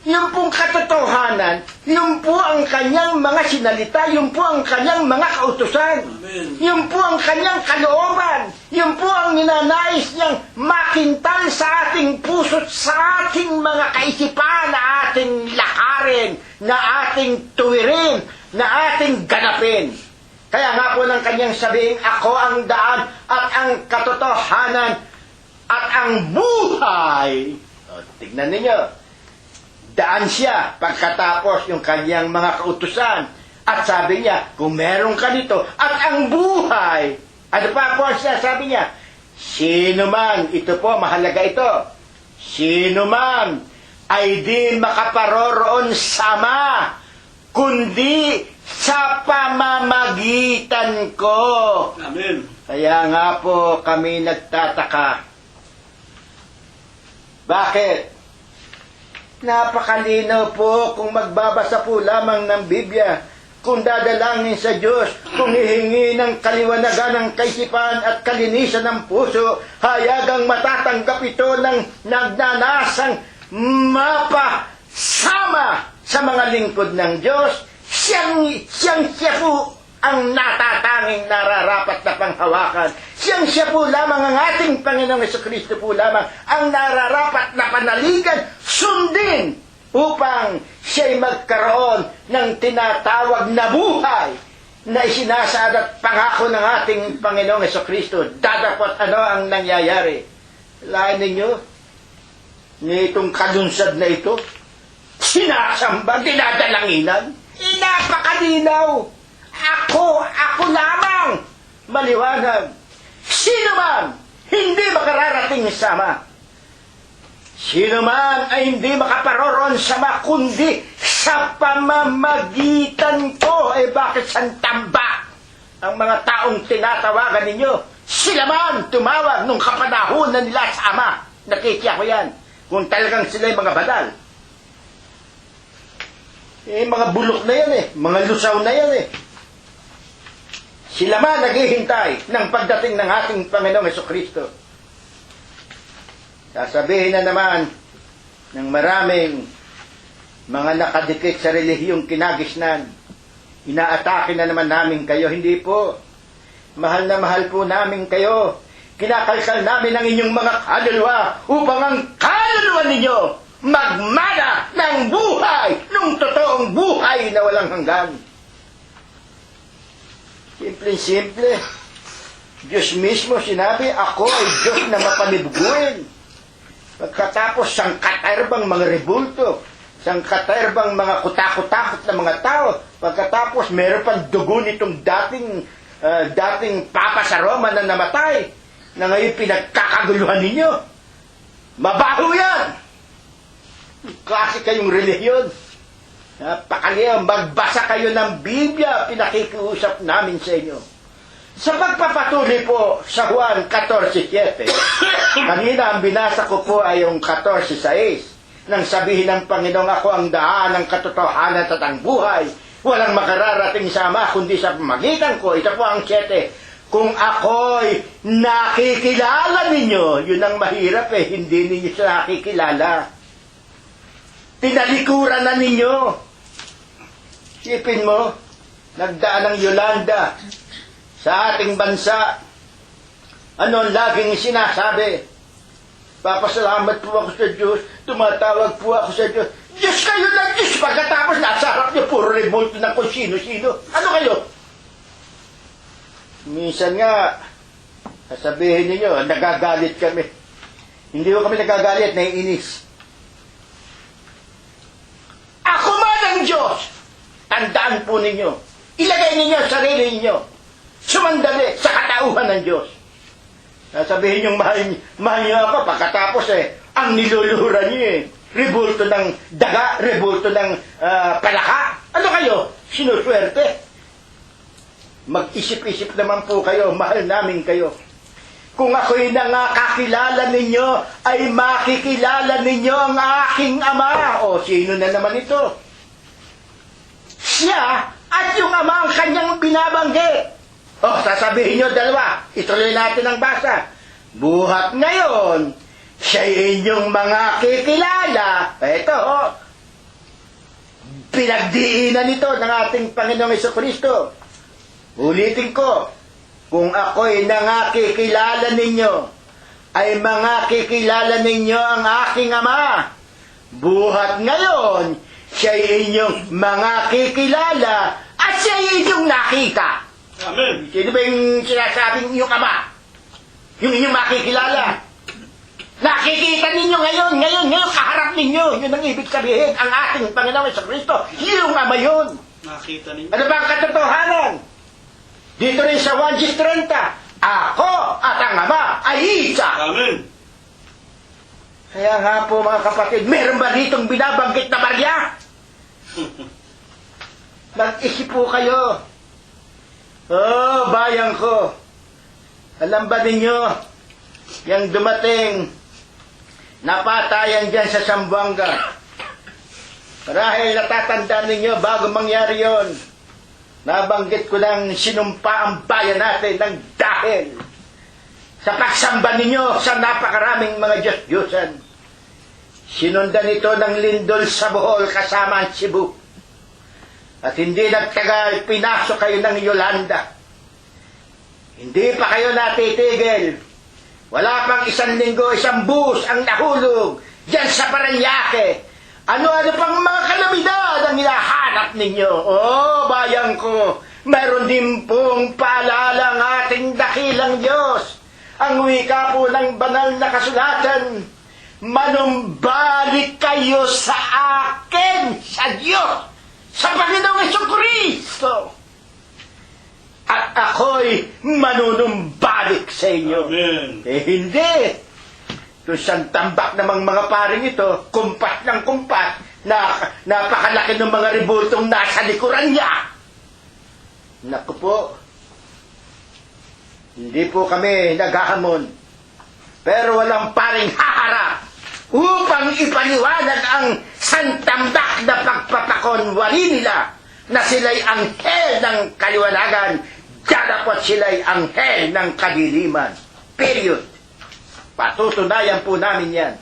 yung pong katotohanan, yung po ang kanyang mga sinalita, yung po ang kanyang mga kautusan, Amen. yung po ang kanyang kalooban, yung po ang ninanais niyang makintal sa ating puso't sa ating mga kaisipan na ating lakarin, na ating tuwirin, na ating ganapin. Kaya nga po ng kanyang sabihin, ako ang daan at ang katotohanan at ang buhay. Tignan ninyo. Daan siya pagkatapos yung kanyang mga kautusan. At sabi niya, kung meron ka nito, at ang buhay. Ano pa po ang sabi niya? Sino man, ito po, mahalaga ito. Sino man ay di makaparoroon sama, kundi sa pamamagitan ko. Amen. Kaya nga po kami nagtataka. Bakit? Napakalinaw po kung magbabasa po lamang ng Biblia. kung dadalangin sa Diyos, kung hihingi ng kaliwanagan ng kaisipan at kalinisan ng puso, hayagang matatanggap ito ng nagnanasang mapasama sa mga lingkod ng Diyos. Siya po ang natatanging nararapat na panghawakan. Siya po lamang ang ating Panginoong Jesucristo po lamang ang nararapat na panaligan, sundin, upang siya'y magkaroon ng tinatawag na buhay na isinasaad at pangako ng ating Panginoong Jesucristo. Datapot ano ang nangyayari? Lain ninyo, nitong kalunsad na ito, sinasamba, dinadalanginan, napakadinaw. Ako lamang, maliwanag. Sino man hindi makararating sa Ama, sino man ay hindi makaparoroon sa Ama, kundi sa pamamagitan ko. Bakit santamba ang mga taong tinatawagan ninyo? Sila man tumawag nung kapanahunan nila sa Ama. Nakikita ko yan. Kung talagang sila'y mga badal. Mga bulok na yan mga lusaw na yan Sila man naghihintay ng pagdating ng ating Panginoong Jesucristo. Sasabihin na naman ng maraming mga nakadikit sa relihiyong kinagisnan, inaatake na naman namin kayo. Hindi po. Mahal na mahal po namin kayo. Kinakalkal namin ang inyong mga kaluluwa upang ang kaluluwa ninyo magmana ng buhay, ng totoong buhay na walang hanggan. Simple-simple. Diyos mismo sinabi, ako ay Diyos na mapanibguin. Pagkatapos, sangkatairbang mga rebulto, sangkatairbang mga kutakot-takot na mga tao. Pagkatapos, meron pang dugo nitong dating papa sa Roma na namatay, na ngayon pinagkakaguluhan ninyo. Mabaho yan! Klase kayong relihiyon. Napakaliw, magbasa kayo ng Biblia, pinakikiusap namin sa inyo. Sa pagpapatuloy po sa Juan 14:7, kanina ang binasa ko po ay yung 14:6, nang sabihin ng Panginoong, ako ang daan, ang katotohanan at ang buhay. Walang makararating sa Ama kundi sa pamagitan ko. Ito po ang 7. Kung ako'y nakikilala ninyo, yun ang mahirap hindi ninyo siya nakikilala. Tinalikuran na ninyo. Isipin mo, nagdaan ng Yolanda sa ating bansa. Ano ang laging sinasabi? Papasalamat po ako sa Diyos, tumatawag po ako sa Diyos. Diyos kayo na Diyos! Pagkatapos nasa harap niyo, puro revolt na kung sino-sino. Ano kayo? Minsan nga, sasabihin niyo, nagagalit kami. Hindi ko kami nagagalit, naiinis. Ako man ang Diyos! Tandaan po ninyo. Ilagay ninyo ang sarili ninyo. Sumandali sa katauhan ng Diyos. Sasabihin yung mahal niyo ako. Pagkatapos ang niluluhuran niyo rebulto ng daga, rebulto ng palaka. Ano kayo? Sinuswerte. Mag-isip-isip naman po kayo. Mahal namin kayo. Kung ako'y nangakakilala ninyo, ay makikilala ninyo ang aking Ama. O, sino na naman ito? Siya at yung Ama ang kanyang binabanggit. O, sasabihin nyo dalawa. Ituloy natin ang basa. Buhat ngayon, siya'y inyong mga kikilala. Ito, pinagdiinan ito ng ating Panginoong Jesucristo. Ulitin ko. Kung ako'y nangakikilala ninyo, ay mga kikilala ninyo ang aking Ama. Buhat ngayon, siya'y inyong mga kikilala at siya'y inyong nakita. Amen. Sino ba yung sinasabing inyong Ama? Yung inyong makikilala. Nakikita ninyo ngayon, kaharap ninyo. Yun ang ibig sabihin, ang ating Panginoong Jesucristo. Yung Ama yun. Nakita ninyo. Ano ba ang katotohanan? Dito rin sa 1:30, ako at ang Ama ay isa. Amen. Kaya nga po mga kapatid, meron ba ditong binabanggit na Maria? Mag-isip po kayo. Oh, bayan ko. Alam ba ninyo, yung dumating, napatayan dyan sa Zamboanga. Marahil natatandaan ninyo bago mangyari yon. nabanggit ko ng sinumpa ang bayan natin ng dahil sa pagsamba ninyo sa napakaraming mga Diyos-Diyosan. Sinundan ito ng lindol sa Bohol kasama ang Cebu. At hindi nagtagal, pinasok kayo ng Yolanda. Hindi pa kayo natitigil. Wala pang 1 linggo, 1 bus ang nahulog diyan sa Parañaque. Ano-ano pang mga kalamidad ang hinahanap ninyo. Oh, bayan ko, mayroon din pong paalala ang ating dakilang Diyos. Ang wika po ng banal na kasulatan, manumbalik kayo sa akin, sa Diyos, sa Panginoong Jesucristo. At ako'y manunumbalik sa inyo. Amen. Hindi. Kung siyang tambak namang mga paring ito, kumpat ng kumpat, na napakalaki ng mga rebultong nasa likuran niya. Naku po, hindi po kami naghahamon. Pero walang paring haharap upang ipaliwanag ang santambak na pagpapakonwari nila na sila'y anghel ng kaliwanagan, dapat sila'y anghel ng kadiliman. Period. Patutunayan po namin yan.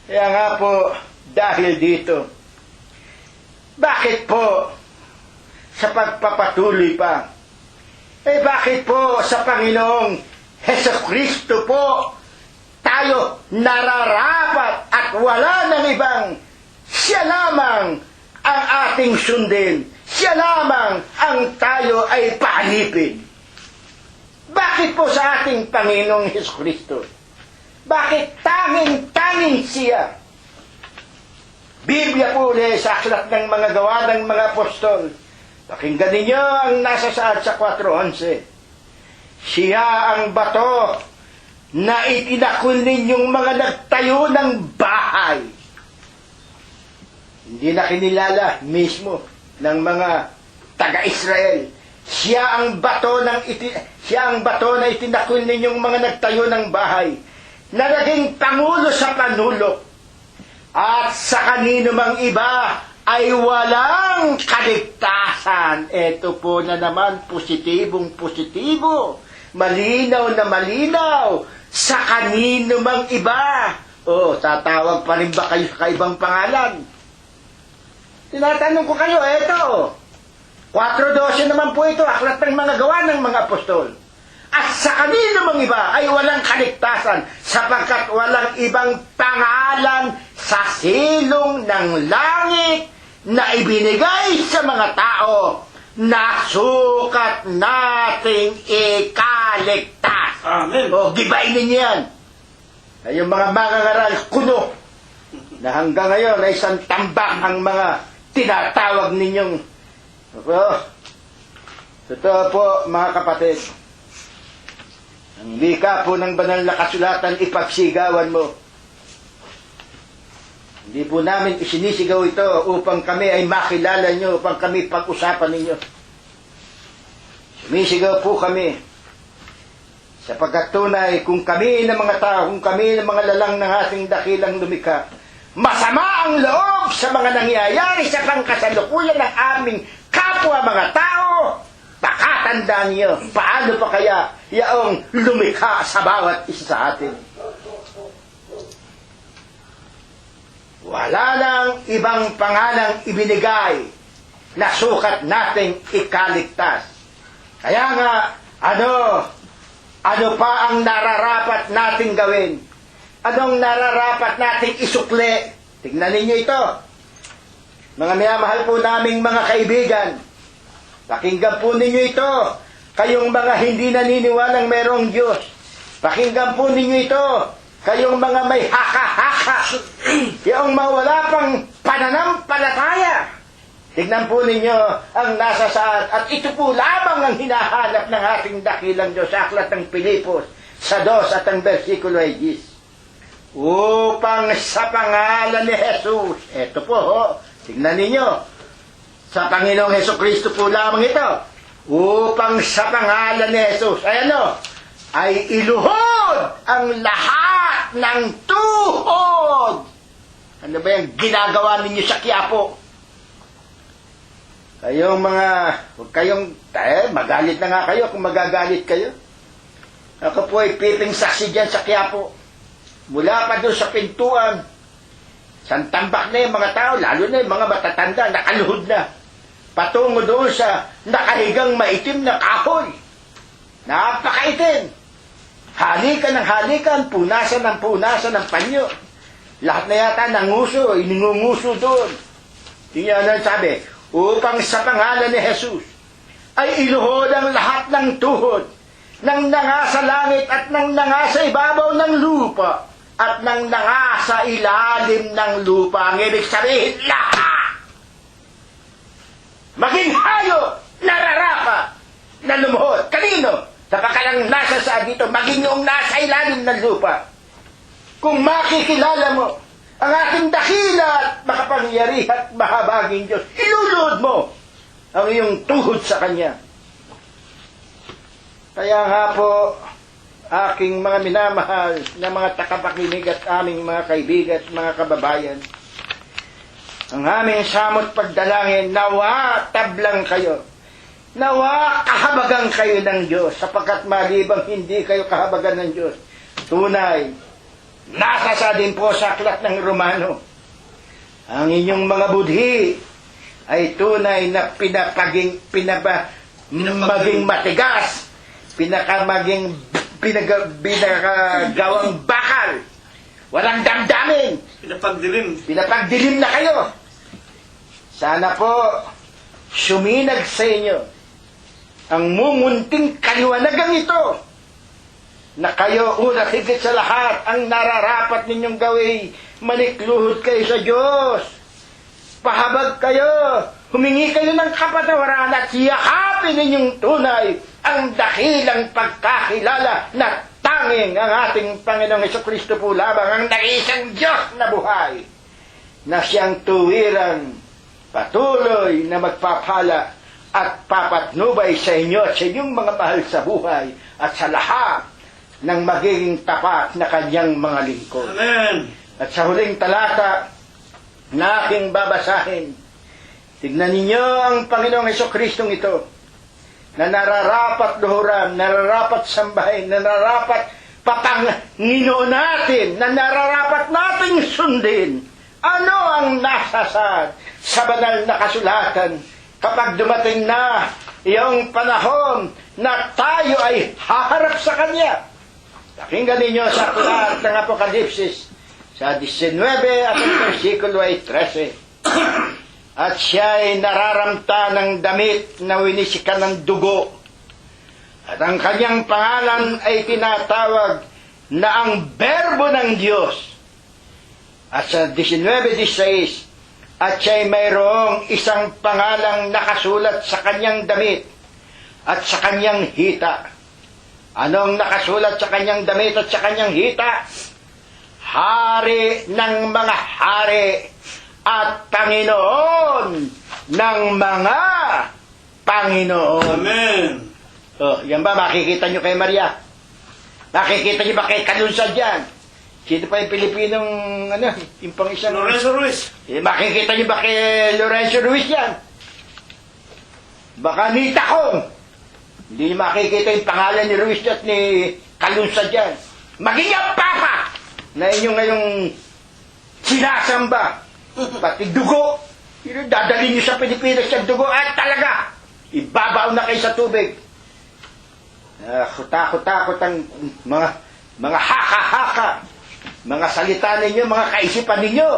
Kaya nga po, dahil dito, bakit po sa pagpapatuloy pa? Bakit po sa Panginoong Jesucristo po tayo nararapat at wala ng ibang siya lamang ang ating sundin. Siya lamang ang tayo ay pahanipin. Bakit po sa ating Panginoong Jesucristo? Bakit tanging-tanging siya? Biblia po ulit sa aklat ng mga gawa ng mga apostol. Pakinggan ninyo ang nasa saad sa 4:11. Siya ang bato na itinakol ninyong mga nagtayo ng bahay. Hindi na kinilala mismo ng mga taga-Israel. Siya ang bato na itinakol ninyong mga nagtayo ng bahay, na naging pangulo sa panulok, at sa kanino mang iba ay walang kaligtasan. Ito po na naman, positibong positibo, malinaw na malinaw, sa kanino mang iba. Tatawag pa rin ba kayo sa kaibang pangalan? Tinatanong ko kayo, eto, 4:12 naman po ito, aklat ng mga gawa ng mga apostol. At sa kanino mang iba ay walang kaligtasan, sapagkat walang ibang pangalan sa silong ng langit na ibinigay sa mga tao na sukat nating ikaligtas. Amen. Gibain ninyo yan. Ay, yung mga mangangaral, kuno, na hanggang ngayon ay isang tambak ang mga tinatawag ninyong. Totoo po, mga kapatid. Ang wika po ng banal na kasulatan, ipagsigawan mo. Hindi po namin isinisigaw ito upang kami ay makilala nyo, upang kami pag-usapan ninyo. Sumisigaw po kami sapagkat tunay, kung kami ng mga tao, kung kami ng mga lalang ng ating dakilang lumikha, masama ang loob sa mga nangyayari sa pangkasalukuyan ng aming kapwa mga tao, pakatandaan niyo, paano pa kaya yaong lumikha sa bawat isa sa atin? Wala lang ibang pangalang ibinigay na sukat nating ikaligtas. Kaya nga, ano pa ang nararapat nating gawin? Anong nararapat nating isukli? Tignan ninyo ito. Mga minamahal po naming mga kaibigan, pakinggan po ninyo ito. Kayong mga hindi naniniwalang mayroong Diyos, pakinggan po ninyo ito. Kayong mga may haka-haka, yung mawala pang pananampalataya, tignan po ninyo ang nasa saad. At ito po lamang ang hinahanap ng ating dakilang Diyos sa aklat ng Pilipos sa 2 at ang versikulo 10. Upang sa pangalan ni Jesus, ito po, tignan ninyo, sa Panginoong Jesucristo po lamang ito, upang sa pangalan ni Jesus, ay iluhod ang lahat ng tuhod. Ano ba yung ginagawa ninyo sa Quiapo? Kayong mga, huwag kayong, magalit na nga kayo kung magagalit kayo. Ako po ay piping saksi dyan sa Quiapo. Mula pa doon sa pintuan, santambak na yung mga tao, lalo na yung mga matatanda, nakaluhod na. Patungo doon sa nakahigang maitim na kahoy. Napakaitim. Halikan ng halikan, punasan ng panyo. Lahat na yata nanguso, iningunguso doon. Tingnan na sabi, upang sa pangalan ni Jesus ay iluhod ang lahat ng tuhod nang nanga sa langit at nang nanga sa ibabaw ng lupa at nang nanga sa ilalim ng lupa. Ang ibig sabihin, lahat! Maging hayo, nararapa, na lumuhod. Kanino? Sapakalang nasa saan dito, maging yung nasa ilalim ng lupa. Kung makikilala mo ang ating dakila at makapangyarihan at mahabaging Diyos, iluluhod mo ang iyong tuhod sa Kanya. Kaya nga po, aking mga minamahal na mga takapakinig at aming mga kaibigan at mga kababayan, ang aming samot pagdalangin, nawa tablang kayo, nawa kahabagan kayo ng Diyos, sapagkat malibang hindi kayo kahabagan ng Diyos, tunay, nasasa din po sa aklat ng Romano, ang inyong mga budhi ay tunay na maging matigas, pinagagawang bakal, walang damdamin, pinapagdilim na kayo. Sana po suminag sa inyo ang mumunting kaliwanagang ito, na kayo una higit sa lahat ang nararapat ninyong gawin, manikluhod kayo sa Diyos, pahabag kayo, humingi kayo ng kapatawaran at yakapin ninyong tunay ang dakilang pagkakilala na tanging ang ating Panginoong Hesukristo po lamang ang nag-iisang Diyos na buhay, na siyang tuwiran, patuloy na magpapala at papatnubay sa inyo at sa inyong mga mahal sa buhay at sa lahat ng magiging tapat na kanyang mga lingkod. Amen. At sa huling talata na aking babasahin, tignan ninyo ang Panginoong Hesukristong ito, na nararapat luhuran, nararapat sambahin, nararapat Panginoon natin, na nararapat nating sundin. Ano ang nasasad sa banal na kasulatan kapag dumating na iyong panahon na tayo ay haharap sa Kanya? Pakinggan ninyo sa aklat ng Apokalipsis sa 19 at ang versikulo ay 13. At siya ay nararamta ng damit na winisikan ng dugo. At ang kanyang pangalan ay tinatawag na ang Berbo ng Diyos. At sa 19:16, at siya ay mayroong isang pangalang nakasulat sa kanyang damit at sa kanyang hita. Anong nakasulat sa kanyang damit at sa kanyang hita? Hari ng mga hari at Panginoon ng mga Panginoon. Amen. Oh, yan ba makikita nyo kay Maria? Makikita nyo ba kay Kalunsad yan? Sino pa yung Pilipinong, yung pang isang... Lorenzo Ruiz. Makikita nyo ba kay Lorenzo Ruiz yan? Baka ni Takong. Hindi nyo makikita yung pangalan ni Ruiz at ni Kalunsad yan. Maging ang Papa na inyo ngayong sinasamba. Pati dugo. Dadalhin nyo sa Pilipinas yung dugo at talaga ibabaw na kayo sa tubig. Takot-takot ang mga haka-haka, mga salita ninyo, mga kaisipan ninyo,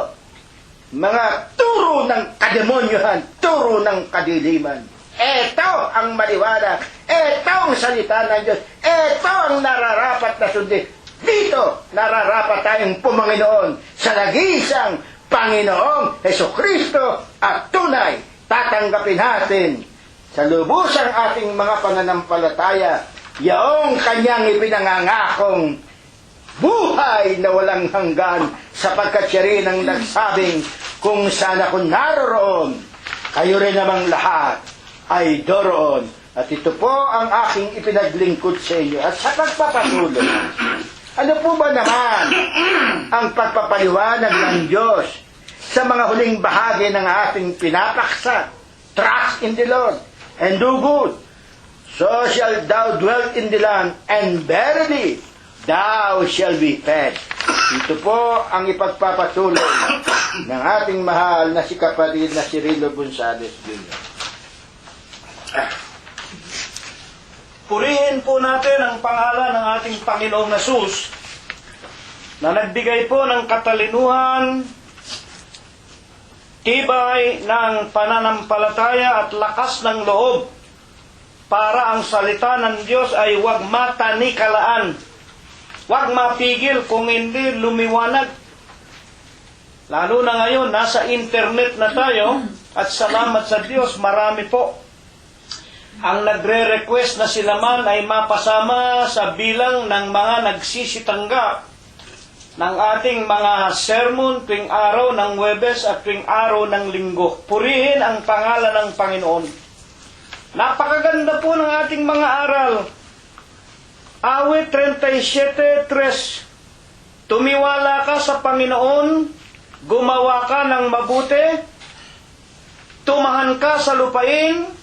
mga turo ng kademonyohan, turo ng kadiliman. Ito ang maliwanag, ito ang salita ng Diyos, ito ang nararapat na sundin. Dito nararapat tayong pumanginoon sa nagisang Panginoong Hesukristo at tunay tatanggapin natin sa lubusang ating mga pananampalataya yaong kanyang ipinangangakong buhay na walang hanggan, sapagkat siya rin ang nagsabing, kung saan ako naroroon, kayo rin namang lahat ay doroon. At ito po ang aking ipinaglingkod sa inyo. At sa pagpapatuloy, ano po ba naman ang pagpapaliwanag ng Diyos sa mga huling bahagi ng ating pinapaksa trust in the Lord, and do good, so shall thou dwell in the land, and verily thou shall be fed. Ito po ang ipagpapatuloy ng ating mahal na si kapatid na si Rilo Gonzales Jr. Purihin po natin ang pangalan ng ating Panginoong Hesus na nagbigay po ng katalinuhan, tibay ng pananampalataya at lakas ng loob para ang salita ng Diyos ay huwag matanikalaan, huwag mapigil kung hindi lumiwanag. Lalo na ngayon, nasa internet na tayo at salamat sa Diyos, marami po ang nagre-request na sila man ay mapasama sa bilang ng mga nagsisitanggap ng ating mga sermon tuwing araw ng Huwebes at tuwing araw ng Linggo. Purihin ang pangalan ng Panginoon. Napakaganda po ng ating mga aral. Awit 37:3. Tumiwala ka sa Panginoon, gumawa ka ng mabuti, tumahan ka sa lupain,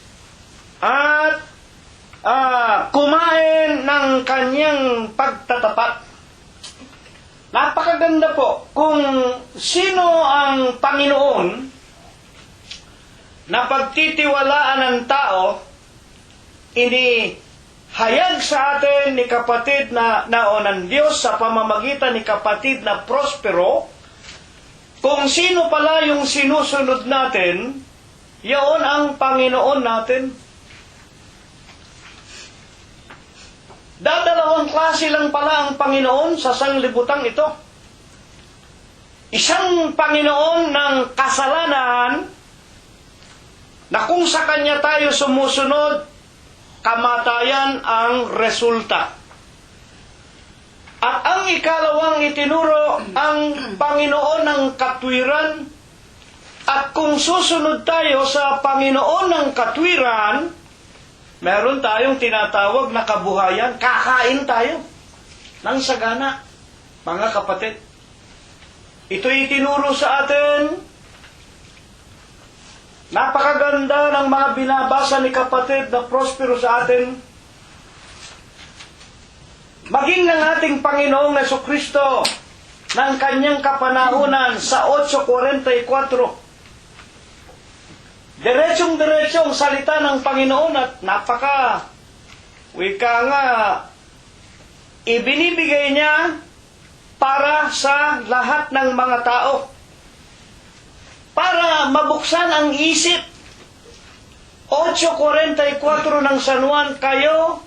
at kumain ng kanyang pagtatapat. Napakaganda po. Kung sino ang Panginoon na pagtitiwalaan ng tao, inihayag sa atin ni kapatid na ng Diyos sa pamamagitan ni kapatid na Prospero, kung sino pala yung sinusunod natin, yun ang Panginoon natin. Dadalawang klase lang pala ang Panginoon sa sanglibutang ito. Isang Panginoon ng kasalanan na kung sa Kanya tayo sumusunod, kamatayan ang resulta. At ang ikalawang itinuro, ang Panginoon ng katwiran. At kung susunod tayo sa Panginoon ng katwiran, meron tayong tinatawag na kabuhayan. Kakain tayo ng sagana, mga kapatid. Ito'y tinuro sa atin. Napakaganda ng mga binabasa ni kapatid na Prospero sa atin. Maging ng ating Panginoong Jesucristo ng kanyang kapanahunan sa 8:44. Diretsong-diretsong salita ng Panginoon at wika nga, ibinibigay niya para sa lahat ng mga tao. Para mabuksan ang isip. 8:44 ng San Juan, kayo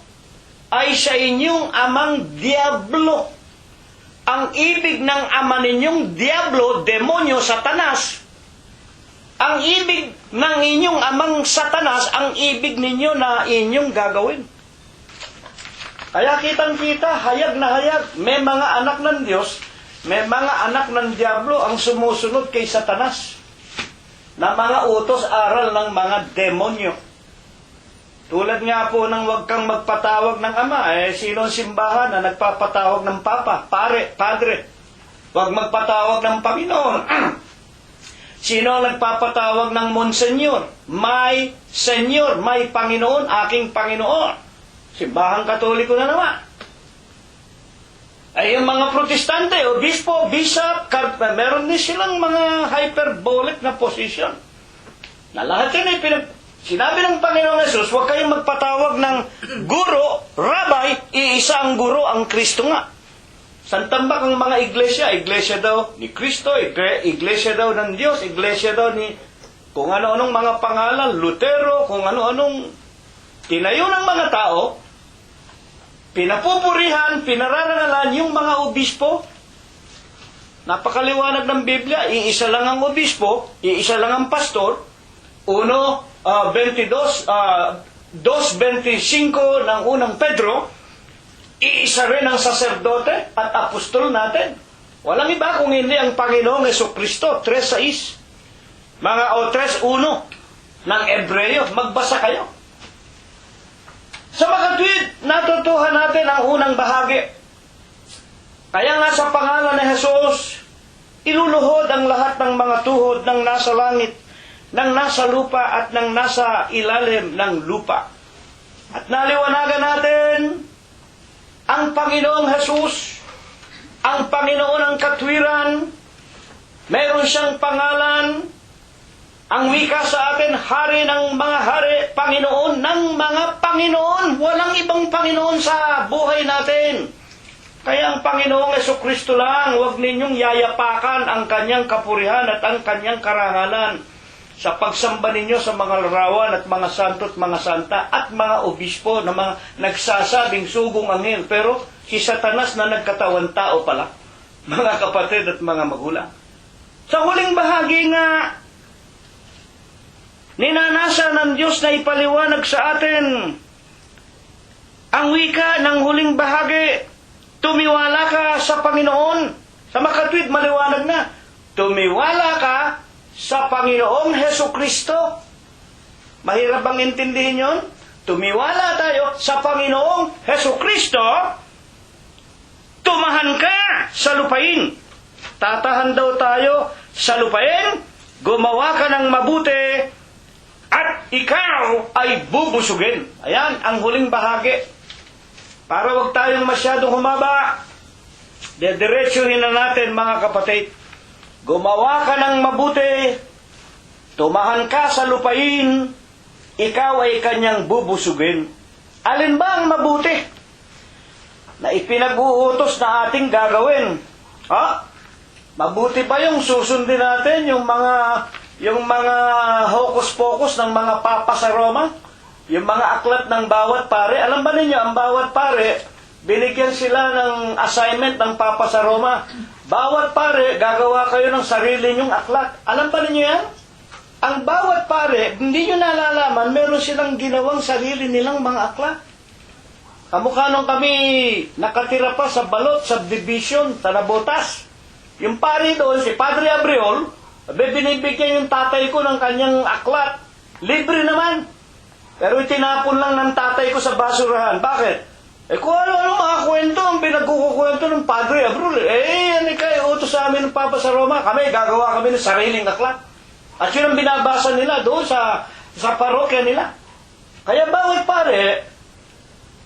ay sa inyong amang diablo. Ang ibig ng ama ninyong diablo, demonyo, satanas. Ang ibig ng inyong amang satanas, ang ibig ninyo na inyong gagawin. Kaya kitang-kita, hayag na hayag, may mga anak ng Diyos, may mga anak ng diablo ang sumusunod kay satanas, na mga utos aral ng mga demonyo. Tulad nga po ng huwag kang magpatawag ng ama, sino ang simbahan na nagpapatawag ng papa, padre? Huwag magpatawag ng Panginoon. Sino ang nagpapatawag ng Monsenyor? May Senyor, may Panginoon, aking Panginoon. Simbahang Katoliko na naman. Ay yung mga Protestante, obispo, bishop, meron din silang mga hyperbolic na position. Na lahat yun sinabi ng Panginoon Jesus, huwag kayong magpatawag ng guro, rabbi, iisa ang guro, ang Kristo nga. Santambak ang mga iglesia daw ni Kristo, iglesia daw ng Diyos, iglesia daw ni kung ano-anong mga pangalan, Lutero, kung ano-anong tinayo ng mga tao, pinapupurihan, pinararangalan yung mga obispo. Napakaliwanag ng Biblia, iisa lang ang obispo, iisa lang ang pastor. 2:25 ng unang Pedro, iisa rin ang saserdote at apostol natin. Walang iba kung hindi ang Panginoong Jesucristo. 3:6. Mga 3:1 ng Ebreo. Magbasa kayo. Sa makatwid, natutuhan natin ang unang bahagi. Kaya nga sa pangalan ni Jesus, iluluhod ang lahat ng mga tuhod ng nasa langit ng nasa lupa at ng nasa ilalim ng lupa. At naliwanagan natin ang Panginoong Jesus, ang Panginoon ng katwiran. Meron siyang pangalan. Ang wika sa atin, hari ng mga hari, Panginoon ng mga Panginoon. Walang ibang Panginoon sa buhay natin. Kaya ang Panginoong Jesucristo lang, huwag ninyong yayapakan ang kanyang kapurihan at ang kanyang karangalan sa pagsamba ninyo sa mga larawan at mga santo at mga santa at mga obispo na mga nagsasabing sugong anghel. Pero si Satanas na nagkatawan tao pala, mga kapatid at mga magulang. Sa huling bahagi nga, ninanasa ng Diyos na ipaliwanag sa atin ang wika ng huling bahagi. Tumiwala ka sa Panginoon. Sa makatwid, maliwanag na. Tumiwala ka sa Panginoong Jesucristo. Mahirap bang intindihin yun? Tumiwala tayo sa Panginoong Jesucristo. Tumahan ka sa lupain. Tatahan daw tayo sa lupain. Gumawa ka ng mabuti at ikaw ay bubusugin. Ayan, ang huling bahagi. Para wag tayong masyadong humaba, dediretsuhin na natin mga kapatid. Gumawa ka ng mabuti, tumahan ka sa lupain, ikaw ay kanyang bubusugin. Alin ba ang mabuti na ipinag-uutos na ating gagawin? Mabuti ba yung susundin natin yung mga hocus-pocus ng mga papa sa Roma? Yung mga aklat ng bawat pare, alam ba ninyo, ang bawat pare, binigyan sila ng assignment ng Papa sa Roma. Bawat pare, gagawa kayo ng sarili nyong aklat. Alam ba ninyo yan? Ang bawat pare, hindi nyo nalalaman, meron silang ginawang sarili nilang mga aklat. Kamukha nung kami nakatira pa sa Balot, subdivision, Tanabotas. Yung pare doon, si Padre Abriol, binibigyan yung tatay ko ng kanyang aklat. Libre naman. Pero itinapon lang ng tatay ko sa basurahan. Bakit? Kung ano mga kwento ang pinagkukukwento ng Padre Abrul. Yan ikaw, utos sa amin ng Papa sa Roma. Kami, gagawa kami ng sariling aklat. At yun ang binabasa nila doon sa parokya nila. Kaya bawat pare,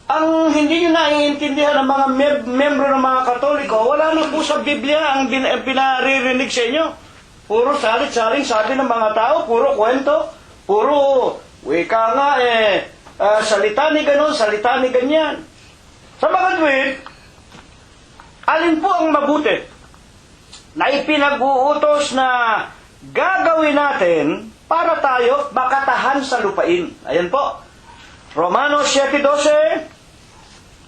ang hindi nyo naiintindihan ng mga membro ng mga Katoliko, wala na po sa Biblia ang pinaririnig sa inyo. Puro salit-saling sabi ng mga tao, puro kwento, puro wika nga salita ni ganon, salita ni ganyan. Sa mga tuwid, alin po ang mabuti na ipinag-uutos na gagawin natin para tayo makatahan sa lupain? Ayan po. Romanos 7:12,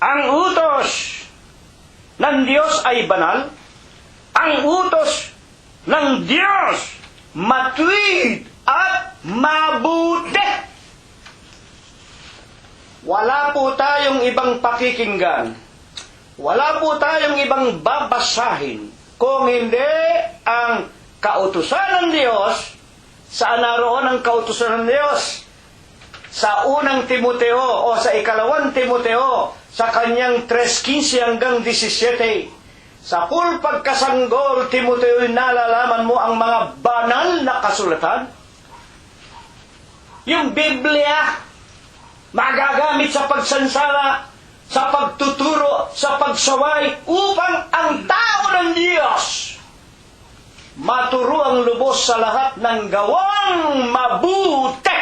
ang utos ng Diyos ay banal. Ang utos ng Diyos matuwid at mabuti. Wala po tayong ibang pakikinggan. Wala po tayong ibang babasahin kung hindi ang kautusan ng Diyos. Saan naroon ang kautusan ng Diyos? Sa unang Timoteo o sa ikalawang Timoteo, sa kanyang 3:15 hanggang 17. Sa full pagkasanggol, Timoteo, nalalaman mo ang mga banal na kasulatan. Yung Biblia, magagamit sa pagsansala, sa pagtuturo, sa pagsaway, upang ang tao ng Diyos maturo ang lubos sa lahat ng gawang mabuti.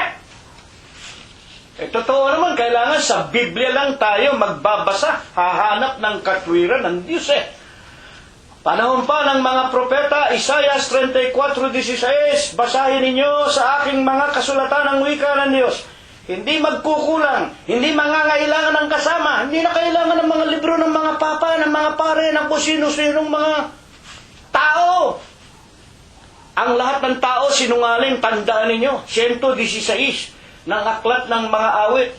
Totoo naman, kailangan sa Biblia lang tayo magbabasa, hahanap ng katwiran ng Diyos Panahon pa ng mga propeta, Isaiah 34:16, basahin ninyo sa aking mga kasulatan ang wika ng Diyos. Hindi magkukulang, hindi mangangailangan ng kasama, hindi na kailangan ng mga libro ng mga papa, ng mga pare, ng kung sino-sinong mga tao. Ang lahat ng tao sinungaling, tandaan ninyo, 116 ng aklat ng mga awit.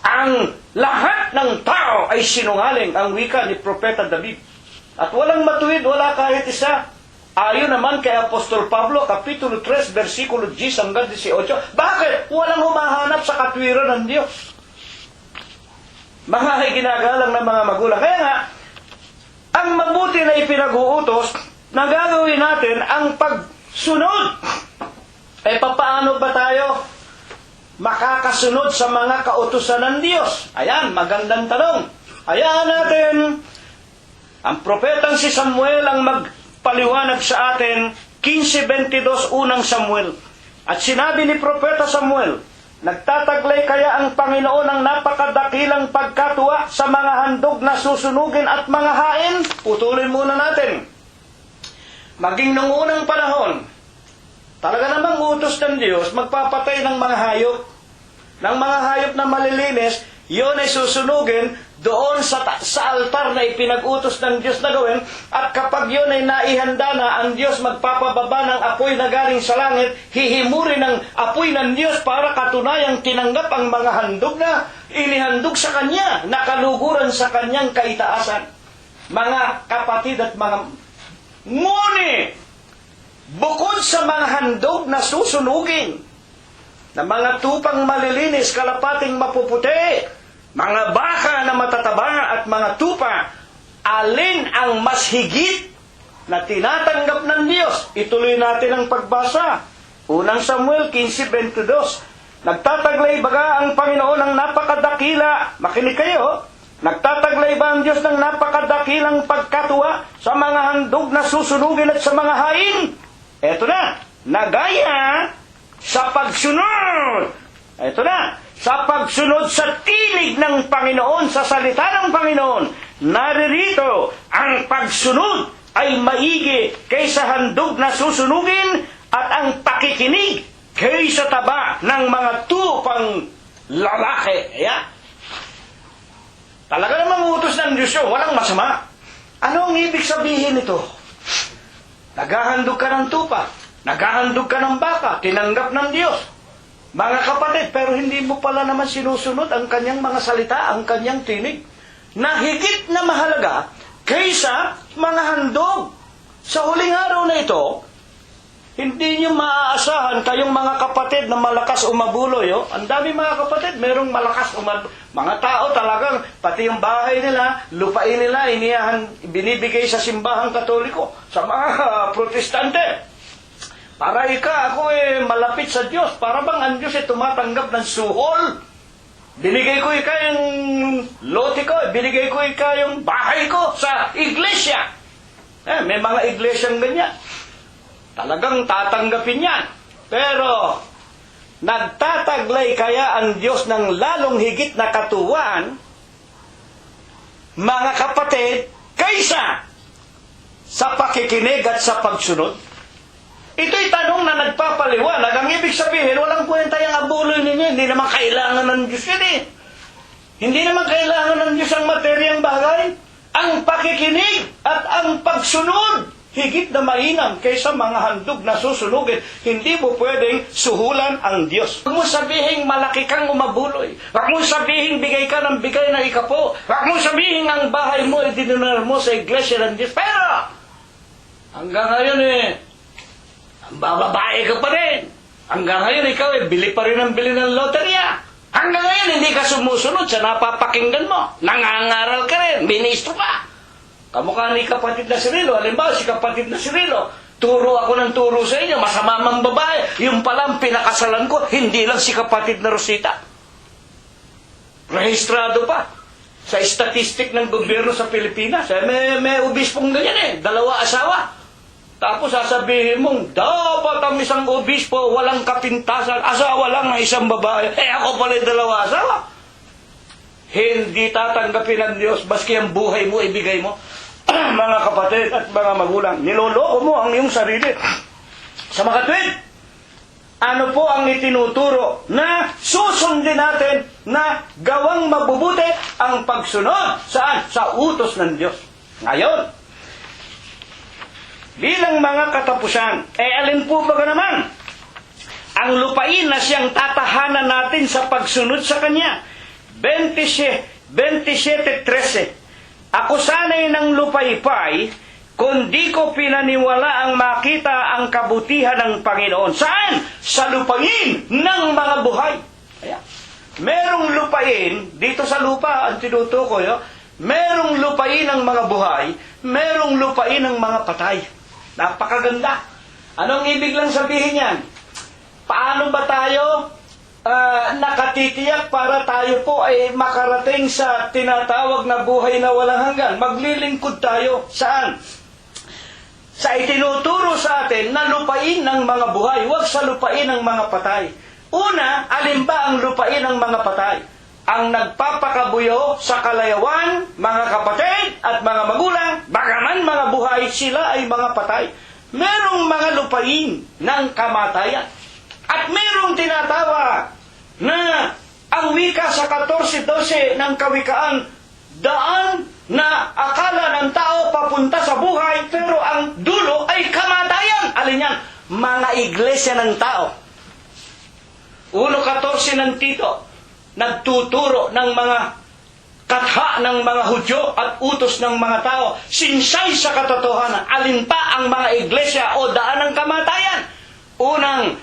Ang lahat ng tao ay sinungaling, ang wika ni Propeta David. At walang matuwid, wala kahit isa. Ayon naman kay Apostol Pablo, Kapitulo 3, versikulo 10 hanggang 18. Bakit? Walang humahanap sa katwiran ng Diyos. Mga ginagalang ng mga magulang. Kaya nga, ang mabuti na ipinag-uutos na gagawin natin ang pagsunod papaano ba tayo makakasunod sa mga kautusan ng Diyos? Ayan, magandang tanong. Ayan natin, ang propetang si Samuel ang magpaliwanag sa atin, 15:22 unang Samuel. At sinabi ni Propeta Samuel, nagtataglay kaya ang Panginoon ng napakadakilang pagkatuwa sa mga handog na susunugin at mga hain? Putulin muna natin. Maging nung unang panahon, talaga namang utos ng Diyos, magpapatay ng mga hayop. Ng mga hayop na malilinis, yun ay susunugin doon sa altar na ipinag-utos ng Diyos na gawin. At kapag yun ay naihanda na, ang Diyos magpapababa ng apoy na galing sa langit, hihimurin ng apoy ng Diyos para katunayang tinanggap ang mga handog na inihandog sa Kanya, nakaluguran sa Kanyang kaitaasan. Mga kapatid at mga ngunit, bukod sa mga handog na susunugin, na mga tupang malilinis, kalapating mapuputi, mga baka na matataba at mga tupa, alin ang mas higit na tinatanggap ng Diyos? Ituloy natin ang pagbasa. Unang Samuel 15:22. Nagtataglay baga ang Panginoon ng napakadakila, makinig kayo, nagtataglay ba ang Diyos ng napakadakilang pagkatuwa sa mga handog na susunugin at sa mga hain? Eto na, nagaya sa pagsunod. Eto na, sa pagsunod sa tinig ng Panginoon, sa salita ng Panginoon. Naririto, ang pagsunod ay maigi kaysa handog na susunugin at ang pakikinig kaysa taba ng mga tupang lalaki. Ayan. Talaga namang utos ng Diyos yun, walang masama. Ano ang ibig sabihin nito? Naghahandog ka ng tupa, naghahandog ka ng baka, tinanggap ng Diyos. Mga kapatid, pero hindi mo pala naman sinusunod ang kanyang mga salita, ang kanyang tinig, na higit na mahalaga kaysa mga handog. Sa huling araw na ito, hindi nyo maaasahan kayong mga kapatid na malakas umabuloy. Oh. Ang dami mga kapatid, merong malakas umabuloy. Mga tao talagang, pati yung bahay nila, lupain nila, binibigay sa simbahang Katoliko, sa mga protestante. Para ako malapit sa Diyos. Para bang ang Diyos tumatanggap ng suhol. Binigay ko yung lote ko, binigay ko yung bahay ko sa iglesia. May mga iglesyang ganyan. Talagang tatanggapin yan. Pero, nagtataglay kaya ang Diyos ng lalong higit na katuwaan, mga kapatid, kaysa sa pakikinig at sa pagsunod? Ito'y tanong na nagpapaliwanag. Ang ibig sabihin, walang kwenta yung abuloy ninyo. Hindi naman kailangan ng Diyos yun eh. Hindi naman kailangan ng Diyos ang materyang bagay. Ang pakikinig at ang pagsunod, higit na mainam kaysa mga handog na susunugin. Hindi mo pwedeng suhulan ang Diyos. Huwag mo sabihin malaki kang umabuloy. Huwag mo sabihin bigay ka ng bigay na ikapo. Huwag mo sabihin ang bahay mo ay dinunar mo sa iglesia ng Diyos. Pero, hanggang ngayon bababae ka pa rin. Hanggang ngayon, ikaw bili pa rin ng bili ng loterya. Hanggang ngayon, hindi ka sumusunod sa napapakinggan mo. Nangangaral ka rin. Ministro ka. Kamukha ni kapatid na Cirilo. Halimbawa, si kapatid na Cirilo, turo ako ng turo sa inyo, masama mang babae. Yung palang pinakasalan ko, hindi lang si kapatid na Rosita. Rehistrado pa. Sa statistic ng gobyerno sa Pilipinas. May obispong ganyan 2 asawa. Tapos sasabihin mong, dapat ang isang obispo, walang kapintasan, asawa lang ng isang babae. Ako pala 2 asawa. Hindi tatanggapin ng Diyos, baski ang buhay mo, ibigay mo. Mga kapatid at mga magulang, niloloko mo ang iyong sarili. Sa mga tuwid, ano po ang itinuturo na susundin natin na gawang mabubuti ang pagsunod? Saan? Sa utos ng Diyos. Ngayon, bilang mga katapusan, alin po ba naman ang lupain na siyang tatahanan natin sa pagsunod sa Kanya? 27:13. Ako sana'y ng lupaypay, kundi ko pinaniwala ang makita ang kabutihan ng Panginoon. Saan? Sa lupain ng mga buhay. Ayan. Merong lupain, dito sa lupa, ang tinutukoy, merong lupain ng mga buhay, merong lupain ng mga patay. Napakaganda. Anong ibig lang sabihin yan? nakatitiyak para tayo po ay makarating sa tinatawag na buhay na walang hanggan. Maglilingkod tayo. Saan? Sa itinuturo sa atin na lupain ng mga buhay, huwag sa lupain ng mga patay. Una, alin ba ang lupain ng mga patay? Ang nagpapakabuyo sa kalayawan, mga kapatid at mga magulang, bagaman mga buhay, sila ay mga patay. Merong mga lupain ng kamatayan. At merong tinatawag na ang wika sa 14:12 ng Kawikaan, daan na akala ng tao papunta sa buhay, pero ang dulo ay kamatayan. Alin yan? Mga iglesia ng tao. 1:14 ng Tito, nagtuturo ng mga katha ng mga Hudyo at utos ng mga tao, sinsay sa katotohanan, alin pa ang mga iglesia o daan ng kamatayan? Unang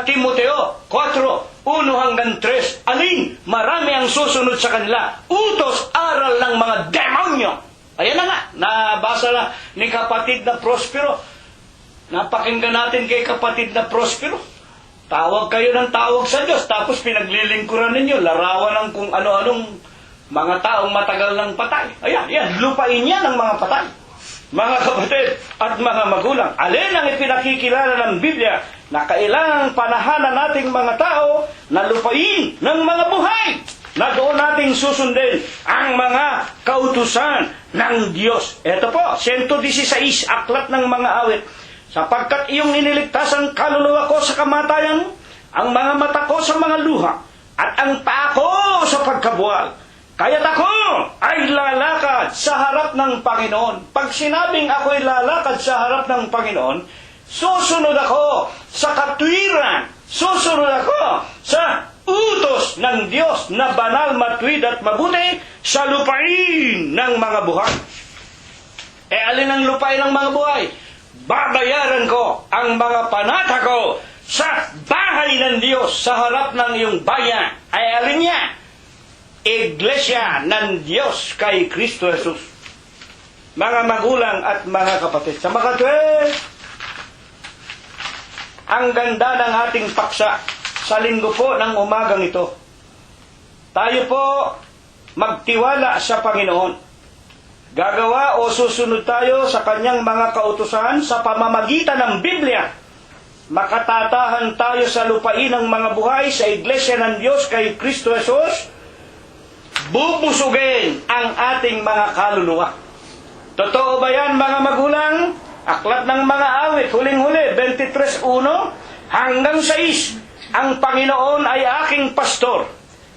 Timoteo 4:1-3, alin? Marami ang susunod sa kanila. Utos, aral ng mga demonyo. Ayan na nga, nabasa na ni kapatid na Prospero. Napakinggan natin kay kapatid na Prospero. Tawag kayo ng tawag sa Diyos, tapos pinaglilingkuran ninyo, larawan ng kung ano-anong mga taong matagal ng patay. Ayan, lupain niya ng mga patay. Mga kapatid at mga magulang, alin ang ipinakikilala ng Biblia na kailangang panahanan nating mga tao na lupain ng mga buhay, na doon nating susundin ang mga kautusan ng Diyos. Ito po, 116, Aklat ng Mga Awit. Sapagkat iyong iniligtas ang kaluluwa ko sa kamatayan, ang mga mata ko sa mga luha, at ang paa ko sa pagkabuwal. Kaya't ako ay lalakad sa harap ng Panginoon. Pag sinabing ako'y lalakad sa harap ng Panginoon, susunod ako sa katwiran, susunod ako sa utos ng Diyos na banal, matuwid at mabuti sa lupain ng mga buhay. Alin ang lupain ng mga buhay? Babayaran ko ang mga panata ko sa bahay ng Diyos sa harap ng iyong bayan. Alin niya? Iglesia ng Diyos kay Kristo Jesus. Mga magulang at mga kapatid, sa makatwid, ang ganda ng ating paksa sa linggo po ng umagang ito. Tayo po magtiwala sa Panginoon. Gagawa o susunod tayo sa kanyang mga kautusan sa pamamagitan ng Biblia. Makatatahan tayo sa lupain ng mga buhay sa Iglesia ng Diyos kay Kristo Jesus. Bubusugin ang ating mga kaluluwa. Totoo ba yan, mga magulang? Aklat ng Mga Awit, huling-huli, 23:1-6. Ang Panginoon ay aking pastor.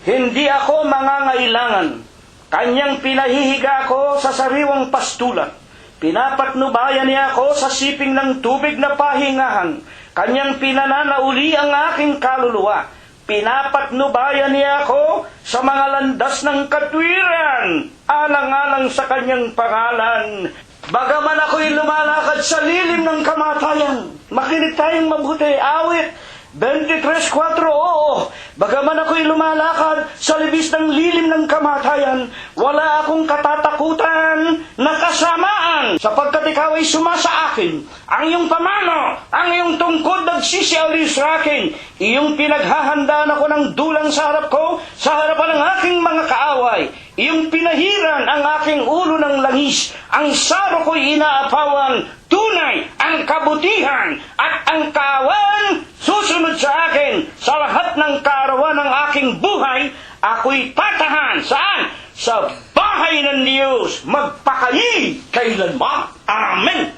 Hindi ako mangangailangan. Kanyang pinahihiga ako sa sariwang pastulan. Pinapatnubayan niya ako sa siping ng tubig na pahingahan. Kanyang pinananauli ang aking kaluluwa. Pinapatnubayan niya ako sa mga landas ng katwiran, alang-alang sa kanyang pangalan. Bagaman ako'y lumalakad sa lilim ng kamatayan, makinig tayong mabuti. Awit 23:4, oo, bagaman ako'y lumalakad sa libis ng lilim ng kamatayan, wala akong katatakutan na kasamaan, sapagkat ikaw ay sumasa akin. Ang iyong pamano, ang iyong tungkod nagsisialiw sa akin. Iyong pinaghahandaan ako ng dulang sa harap ko, sa harapan ng aking mga kaaway. Iyong pinahiran ang aking ulo ng langis, ang saro ko'y inaapawan. Tunay ang kabutihan at ang kawan susunod sa akin. Sa lahat ng kaarawan ng aking buhay, ako'y tatahan. Saan? Sa bahay ng Diyos, magpakayi kailanman. Amen.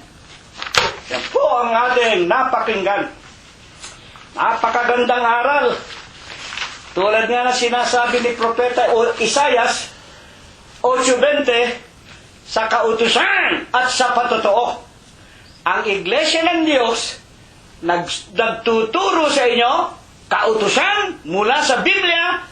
Yan po ang ating napakinggan. Napakagandang aral. Tulad nga na sinasabi ni Propeta Isaias 8:20, sa kautusan at sa patotoo. Ang Iglesia ng Diyos nagtuturo sa inyo kautusan mula sa Biblia.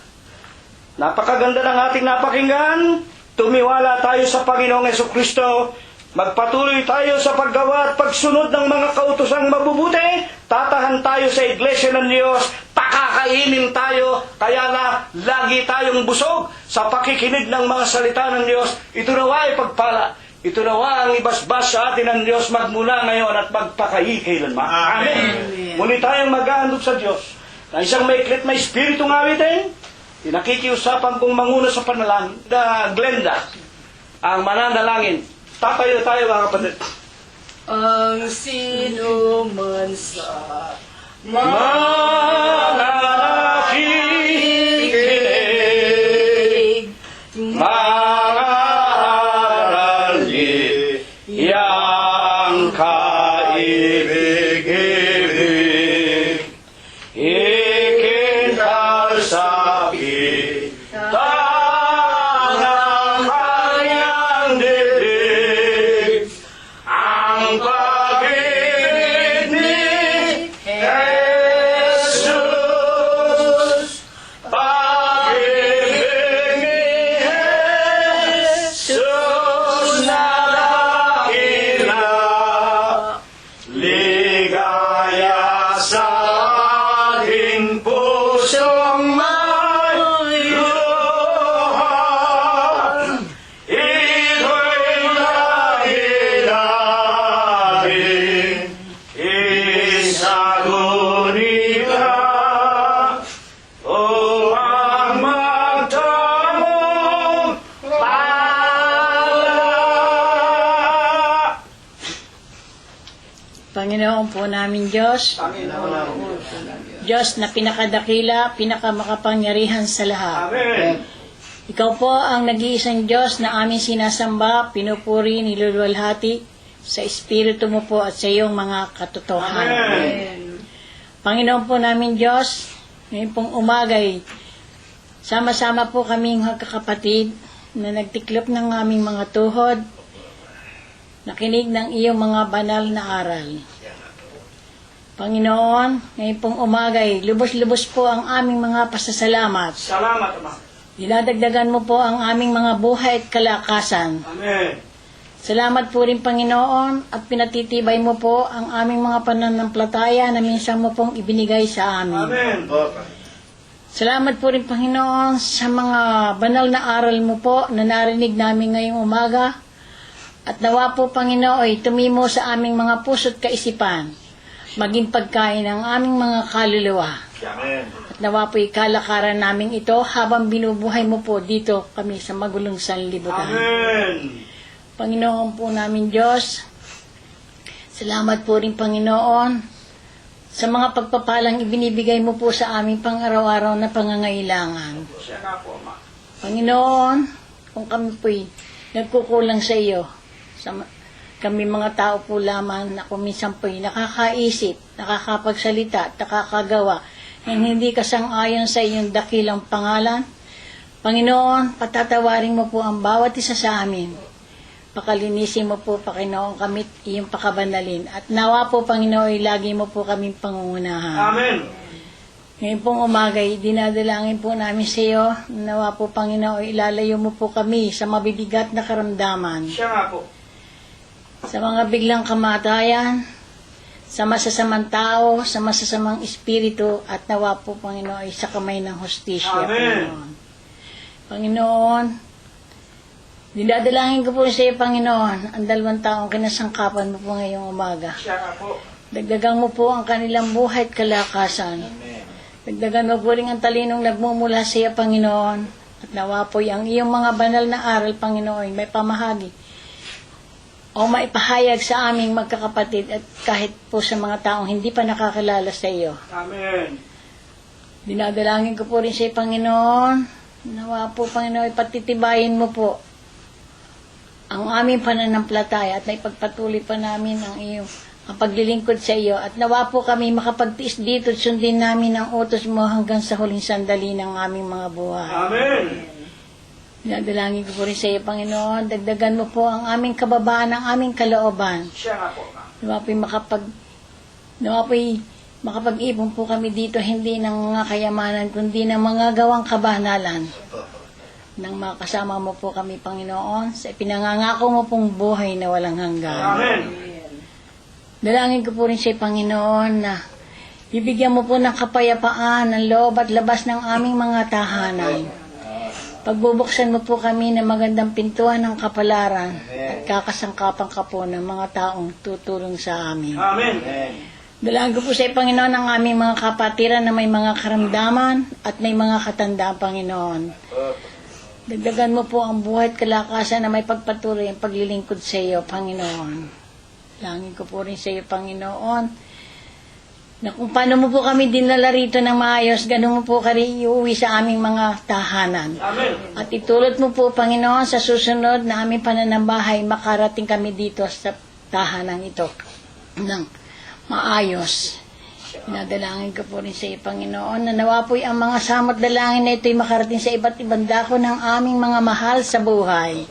Napakaganda ng ating napakinggan. Tumiwala tayo sa Panginoong Jesucristo. Magpatuloy tayo sa paggawa at pagsunod ng mga kautosang mabubuti. Tatahan tayo sa Iglesia ng Diyos. Pakakainin tayo. Kaya na lagi tayong busog sa pakikinig ng mga salita ng Diyos. Ito nawa ay pagpala. Ito nawa ang ibasbas sa atin ng Diyos magmula ngayon at magpakayi kailanman. Amen. Muli tayong maghahandog sa Diyos na isang maiklit na espiritong awitin Pinakikiusapan kong manguna sa panalangin, Glenda, ang mananalangin. Tatayo tayo mga kapatid. Ang sino man sa Mga nakikinig, mga arali, yang kaibig-ibig, ikintal sa kita ng kanyang dibdib, ang pag-ibig ni Jesus, pag-ibig ni Jesus na dakila, ligaya sa ating pusong may luha. Ito'y dahilahin, isagunita, o ang magtamong pala. Panginoon po namin Diyos, Diyos na pinakadakila, pinakamakapangyarihan sa lahat. Amen. Ikaw po ang nag-iisang Diyos na aming sinasamba, pinupuri, niluluwalhati sa Espiritu mo po at sa iyong mga katotohanan. Amen. Panginoon po namin Diyos, ngayon pong umagay, sama-sama po kaming kakapatid na nagtiklop ng aming mga tuhod, nakinig ng iyong mga banal na aral. Panginoon, ngayon pong umagay, lubos-lubos po ang aming mga pasasalamat. Salamat, Ama. Dinadagdagan mo po ang aming mga buhay at kalakasan. Amen. Salamat po rin Panginoon at pinatitibay mo po ang aming mga pananampalataya na minsan mo pong ibinigay sa amin. Amen. Salamat po rin Panginoon sa mga banal na aral mo po na narinig namin ngayong umaga. At nawa po Panginoon tumimo sa aming mga puso't kaisipan, maging pagkain ng aming mga kaluluwa. Amen. At nawa po ikalakaran namin ito habang binubuhay mo po dito kami sa magulong sanlibutan. Amen. Panginoon po namin Diyos, salamat po rin Panginoon sa mga pagpapalang ibinibigay mo po sa aming pang-araw-araw na pangangailangan. Siya nga po, Ama. Panginoon, kung kami po'y nagkukulang sa iyo, kami mga tao po lamang na kuminsan po'y nakakaisip, nakakapagsalita, at nakakagawa ng hindi kasang-ayon sa iyong dakilang pangalan. Panginoon, patatawarin mo po ang bawat isa sa amin. Pakalinisin mo po, Panginoon, kami iyong pakabanalin. At nawa po, Panginoon, lagi mo po kaming pangungunahan. Amen. Ngayon pong umagay, dinadalangin po namin sa iyo. Nawa po, Panginoon, ilalayo mo po kami sa mabibigat na karamdaman. Siya nga po. Sa mga biglang kamatayan, sa masasamang tao, sa masasamang espiritu, at nawa po, Panginoon, ay sa kamay ng hustisya, Amen. Panginoon. Panginoon, dinadalangin ko po sa iyo, Panginoon, ang 2 taong kinasangkapan mo po ngayong umaga. Siya nga po. Dagdagan mo po ang kanilang buhay at kalakasan. Dagdagan mo po rin ang talinong nagmumula sa iyo, Panginoon. At nawa po ang iyong mga banal na aral, Panginoon, may pamahagi o maipahayag sa aming magkakapatid at kahit po sa mga taong hindi pa nakakilala sa iyo. Amen. Dinadalangin ko po rin sa iyo, Panginoon. Nawa po, Panginoon, patitibayin mo po ang aming pananampalataya at naipagpatuloy pa namin ang paglilingkod sa iyo. At nawa po kami makapagtiis dito at sundin namin ang utos mo hanggang sa huling sandali ng aming mga buhay. Amen. Dinadalangin ko po rin sa iyo, Panginoon. Dagdagan mo po ang aming kababaan, ang aming kalooban. Siya nga po, Ama. Nawa po'y makapag-ipon po kami dito hindi ng mga kayamanan kundi ng mga gawang kabanalan. Nang makasama mo po kami, Panginoon, sa ipinangangako mo pong buhay na walang hanggan. Amen. Dalangin ko po rin sa iyo, Panginoon, na bibigyan mo po ng kapayapaan ng loob at labas ng aming mga tahanan. Pagbubuksan mo po kami ng magandang pintuan ng kapalaran at kakasangkapan ka po ng mga taong tutulong sa amin. Amen. Dalangin ko po sa iyo, Panginoon, ang aming mga kapatiran na may mga karamdaman at may mga katandaan, Panginoon. Dagdagan mo po ang buhay at kalakasan na may pagpatuloy ang paglilingkod sa iyo, Panginoon. Dalangin ko po rin sa iyo, Panginoon, na kung paano mo po kami dinala rito ng maayos, gano'n mo po kami iuwi sa aming mga tahanan. Amen. At itulot mo po, Panginoon, sa susunod na aming pananambahay, makarating kami dito sa tahanan ito ng maayos. Pinadalangin ko po rin sa iyo, Panginoon, na nawa po'y ang mga samot dalangin na ito'y makarating sa iba't ibang dako ng aming mga mahal sa buhay.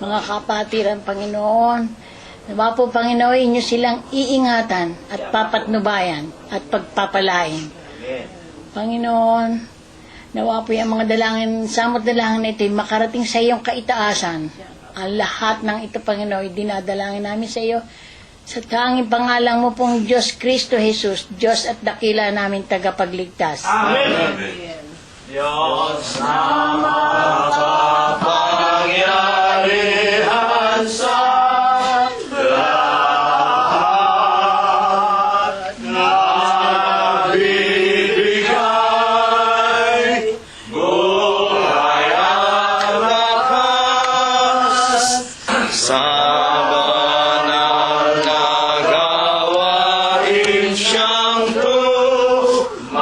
Mga kapatiran, Panginoon, nawa po, Panginoon, inyo silang iingatan at papatnubayan at pagpapalain. Panginoon, nawa po ang mga dalangin, samot dalangin na ito'y makarating sa iyong kaitaasan. Ang lahat ng ito, Panginoon, dinadalangin namin sa iyo sa tanging pangalan mo pong Diyos Kristo Jesus, Diyos at dakila namin tagapagligtas. Amen. Diyos na makapangyarihan sa lahat na bibigay buhay at lakas sa banal na gawain siyang tumawag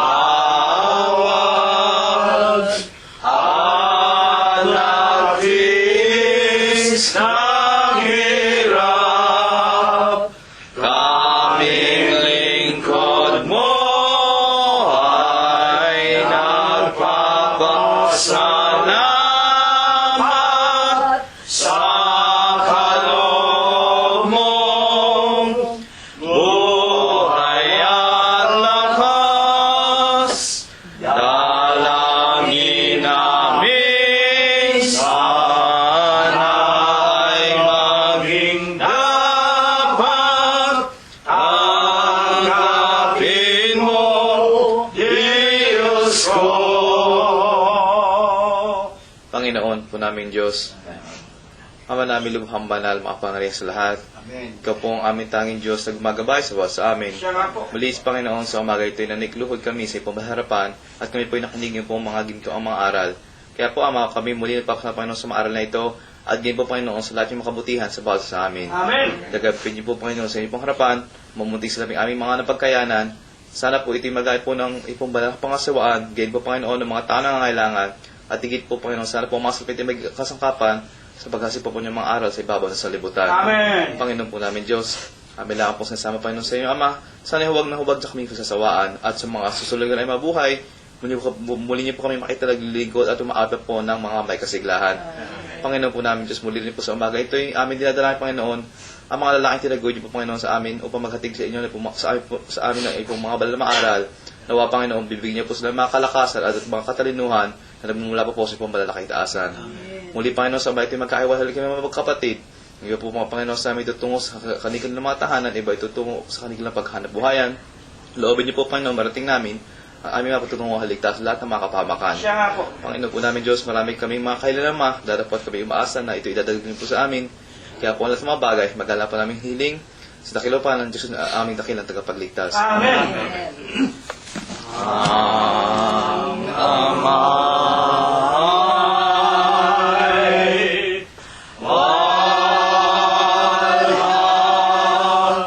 at nagtiis ng hirap. Kaming lingkod mo ay nagpapasalamat sa kaloob mong buhay at lakas. Dalangin namin sana ay maging dapat tanggapin mo, Diyos ko. Panginoon po namin Diyos, Ama namin lubhang banal, makapangyarihan sa lahat. Amen. Ikaw po ang aming tanging Diyos na gumagabay sa bawat sa amin. Siya nga po. Muli, Panginoon, sa umaga ito'y nanikluhod kami sa ipong harapan at kami po'y nakinig po mga ginto ang mga aral. Kaya po, Ama, kami muli nagpapasalamat, Panginoon, sa mga aral na ito at ganyan po, Panginoon, sa lahat yung makabutihan sa bawat sa amin. Amen. Dagapin niyo po, Panginoon, sa inyong harapan, mamunting sa aming mga napagkayanan. Sana po ito'y magay po ng ipong banal na pangasawaan, ganyan po, Panginoon, ng mga tao na nangangailangan. At higit po, Panginoon, sana po mga salpit ay may kasangkapan sa paghasip po niyong mga aral sa ibabaw ng salibutan. Amen. Panginoon po namin Diyos, amin lang po sinasama, Panginoon, sa inyo, Ama. Sana huwag na huwag sa kami sasawaan at sa mga susunod ay mabuhay, muli niyo po kami makita naglilingkod at umaabot po ng mga may kasiglahan. Panginoon po namin Diyos, muli rin po sa umaga ito yung amin dinadalangin, Panginoon, ang mga lalaking tinagod niyo po, Panginoon, sa amin upang maghatig sa inyo sa amin ng ipong mga banal na maaral. Nawa, Panginoon, bibigyan niyo po sila mga kalakasan at mga katalinuhan na nagmumula po sa ipong banal na kaitaasan. Muli, Panginoon, sa umaga ito magkaiwalhali kami mga magkapatid. Ngayon po, mga Panginoon, sa amin tutungo sa kanilang mga tahanan, iba itutungo sa kanilang paghanap buhayan. Loobin niyo po, Panginoon, marating namin ang aming mga patutungo haligtas lahat ng mga kapamakan. Siya nga po. Panginoon po namin Diyos, marami kaming mga kailanama, darapat kami umaasa na ito idadagdag po sa amin. Kaya po ang lahat ng mga bagay, magala pa namin hiling sa dakilaw pa ng Diyos na aming dakilang tagapagligtas. Amen. Ang Ama ay walhati, anak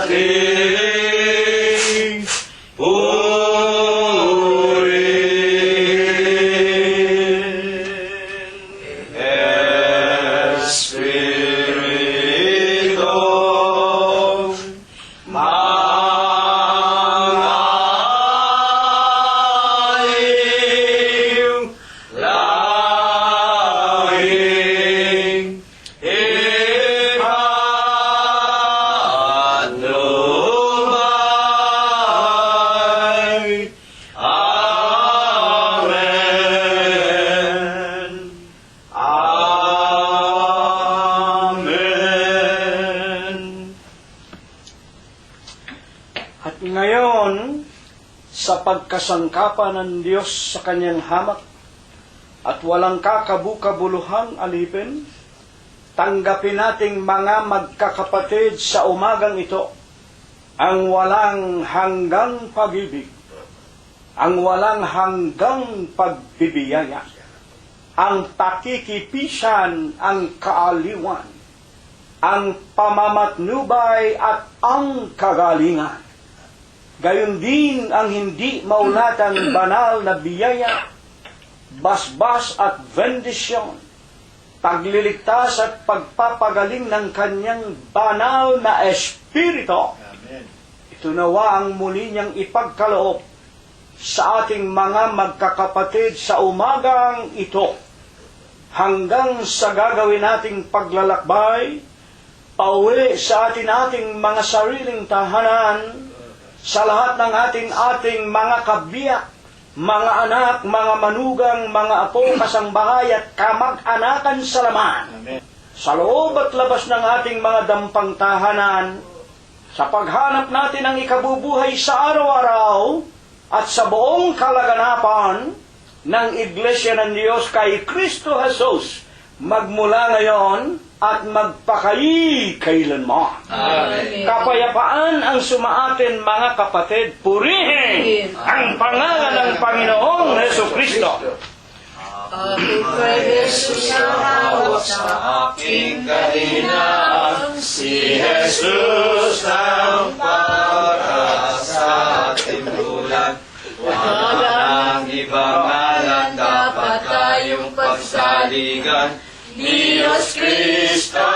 ating purihin. Espiritu mangayong langing ikat lumay. Amen. Amen. At ngayon, sa pagkasangkapan ng Diyos sa kanyang hamak, at walang kakabukabuluhang alipin, tanggapin nating mga magkakapatid sa umagang ito ang walang hanggang pag-ibig, ang walang hanggang pagbibiyaya, ang pakikipisan, ang kaaliwan, ang pamamatnubay at ang kagalingan. Gayon din ang hindi maulatang banal na biyaya, basbas at bendisyon, pagliligtas at pagpapagaling ng kanyang banal na espiritu. Ito nawa ang muli niyang ipagkaloob sa ating mga magkakapatid sa umagang ito, hanggang sa gagawin nating paglalakbay pauwi sa ating mga sariling tahanan, sa lahat ng ating mga kabiyak, mga anak, mga manugang, mga apo, kasangbahay at kamag-anakan sa laman. Sa loob at labas ng ating mga dampang tahanan, sa paghanap natin ng ikabubuhay sa araw-araw at sa buong kalaganapan ng Iglesia ng Diyos kay Kristo Jesus, magmula ngayon at magpakailanman. Amen. Kapayapaan ang sumaatin, mga kapatid. Purihin ang pangalan ng Panginoong Jesucristo. Ako pwede sumawak sa aking kahinaan, si Jesus ang para sa ating bulan. Wala ng ibang ngalan, dapat tayong pagsaligan, Diyos Kristo.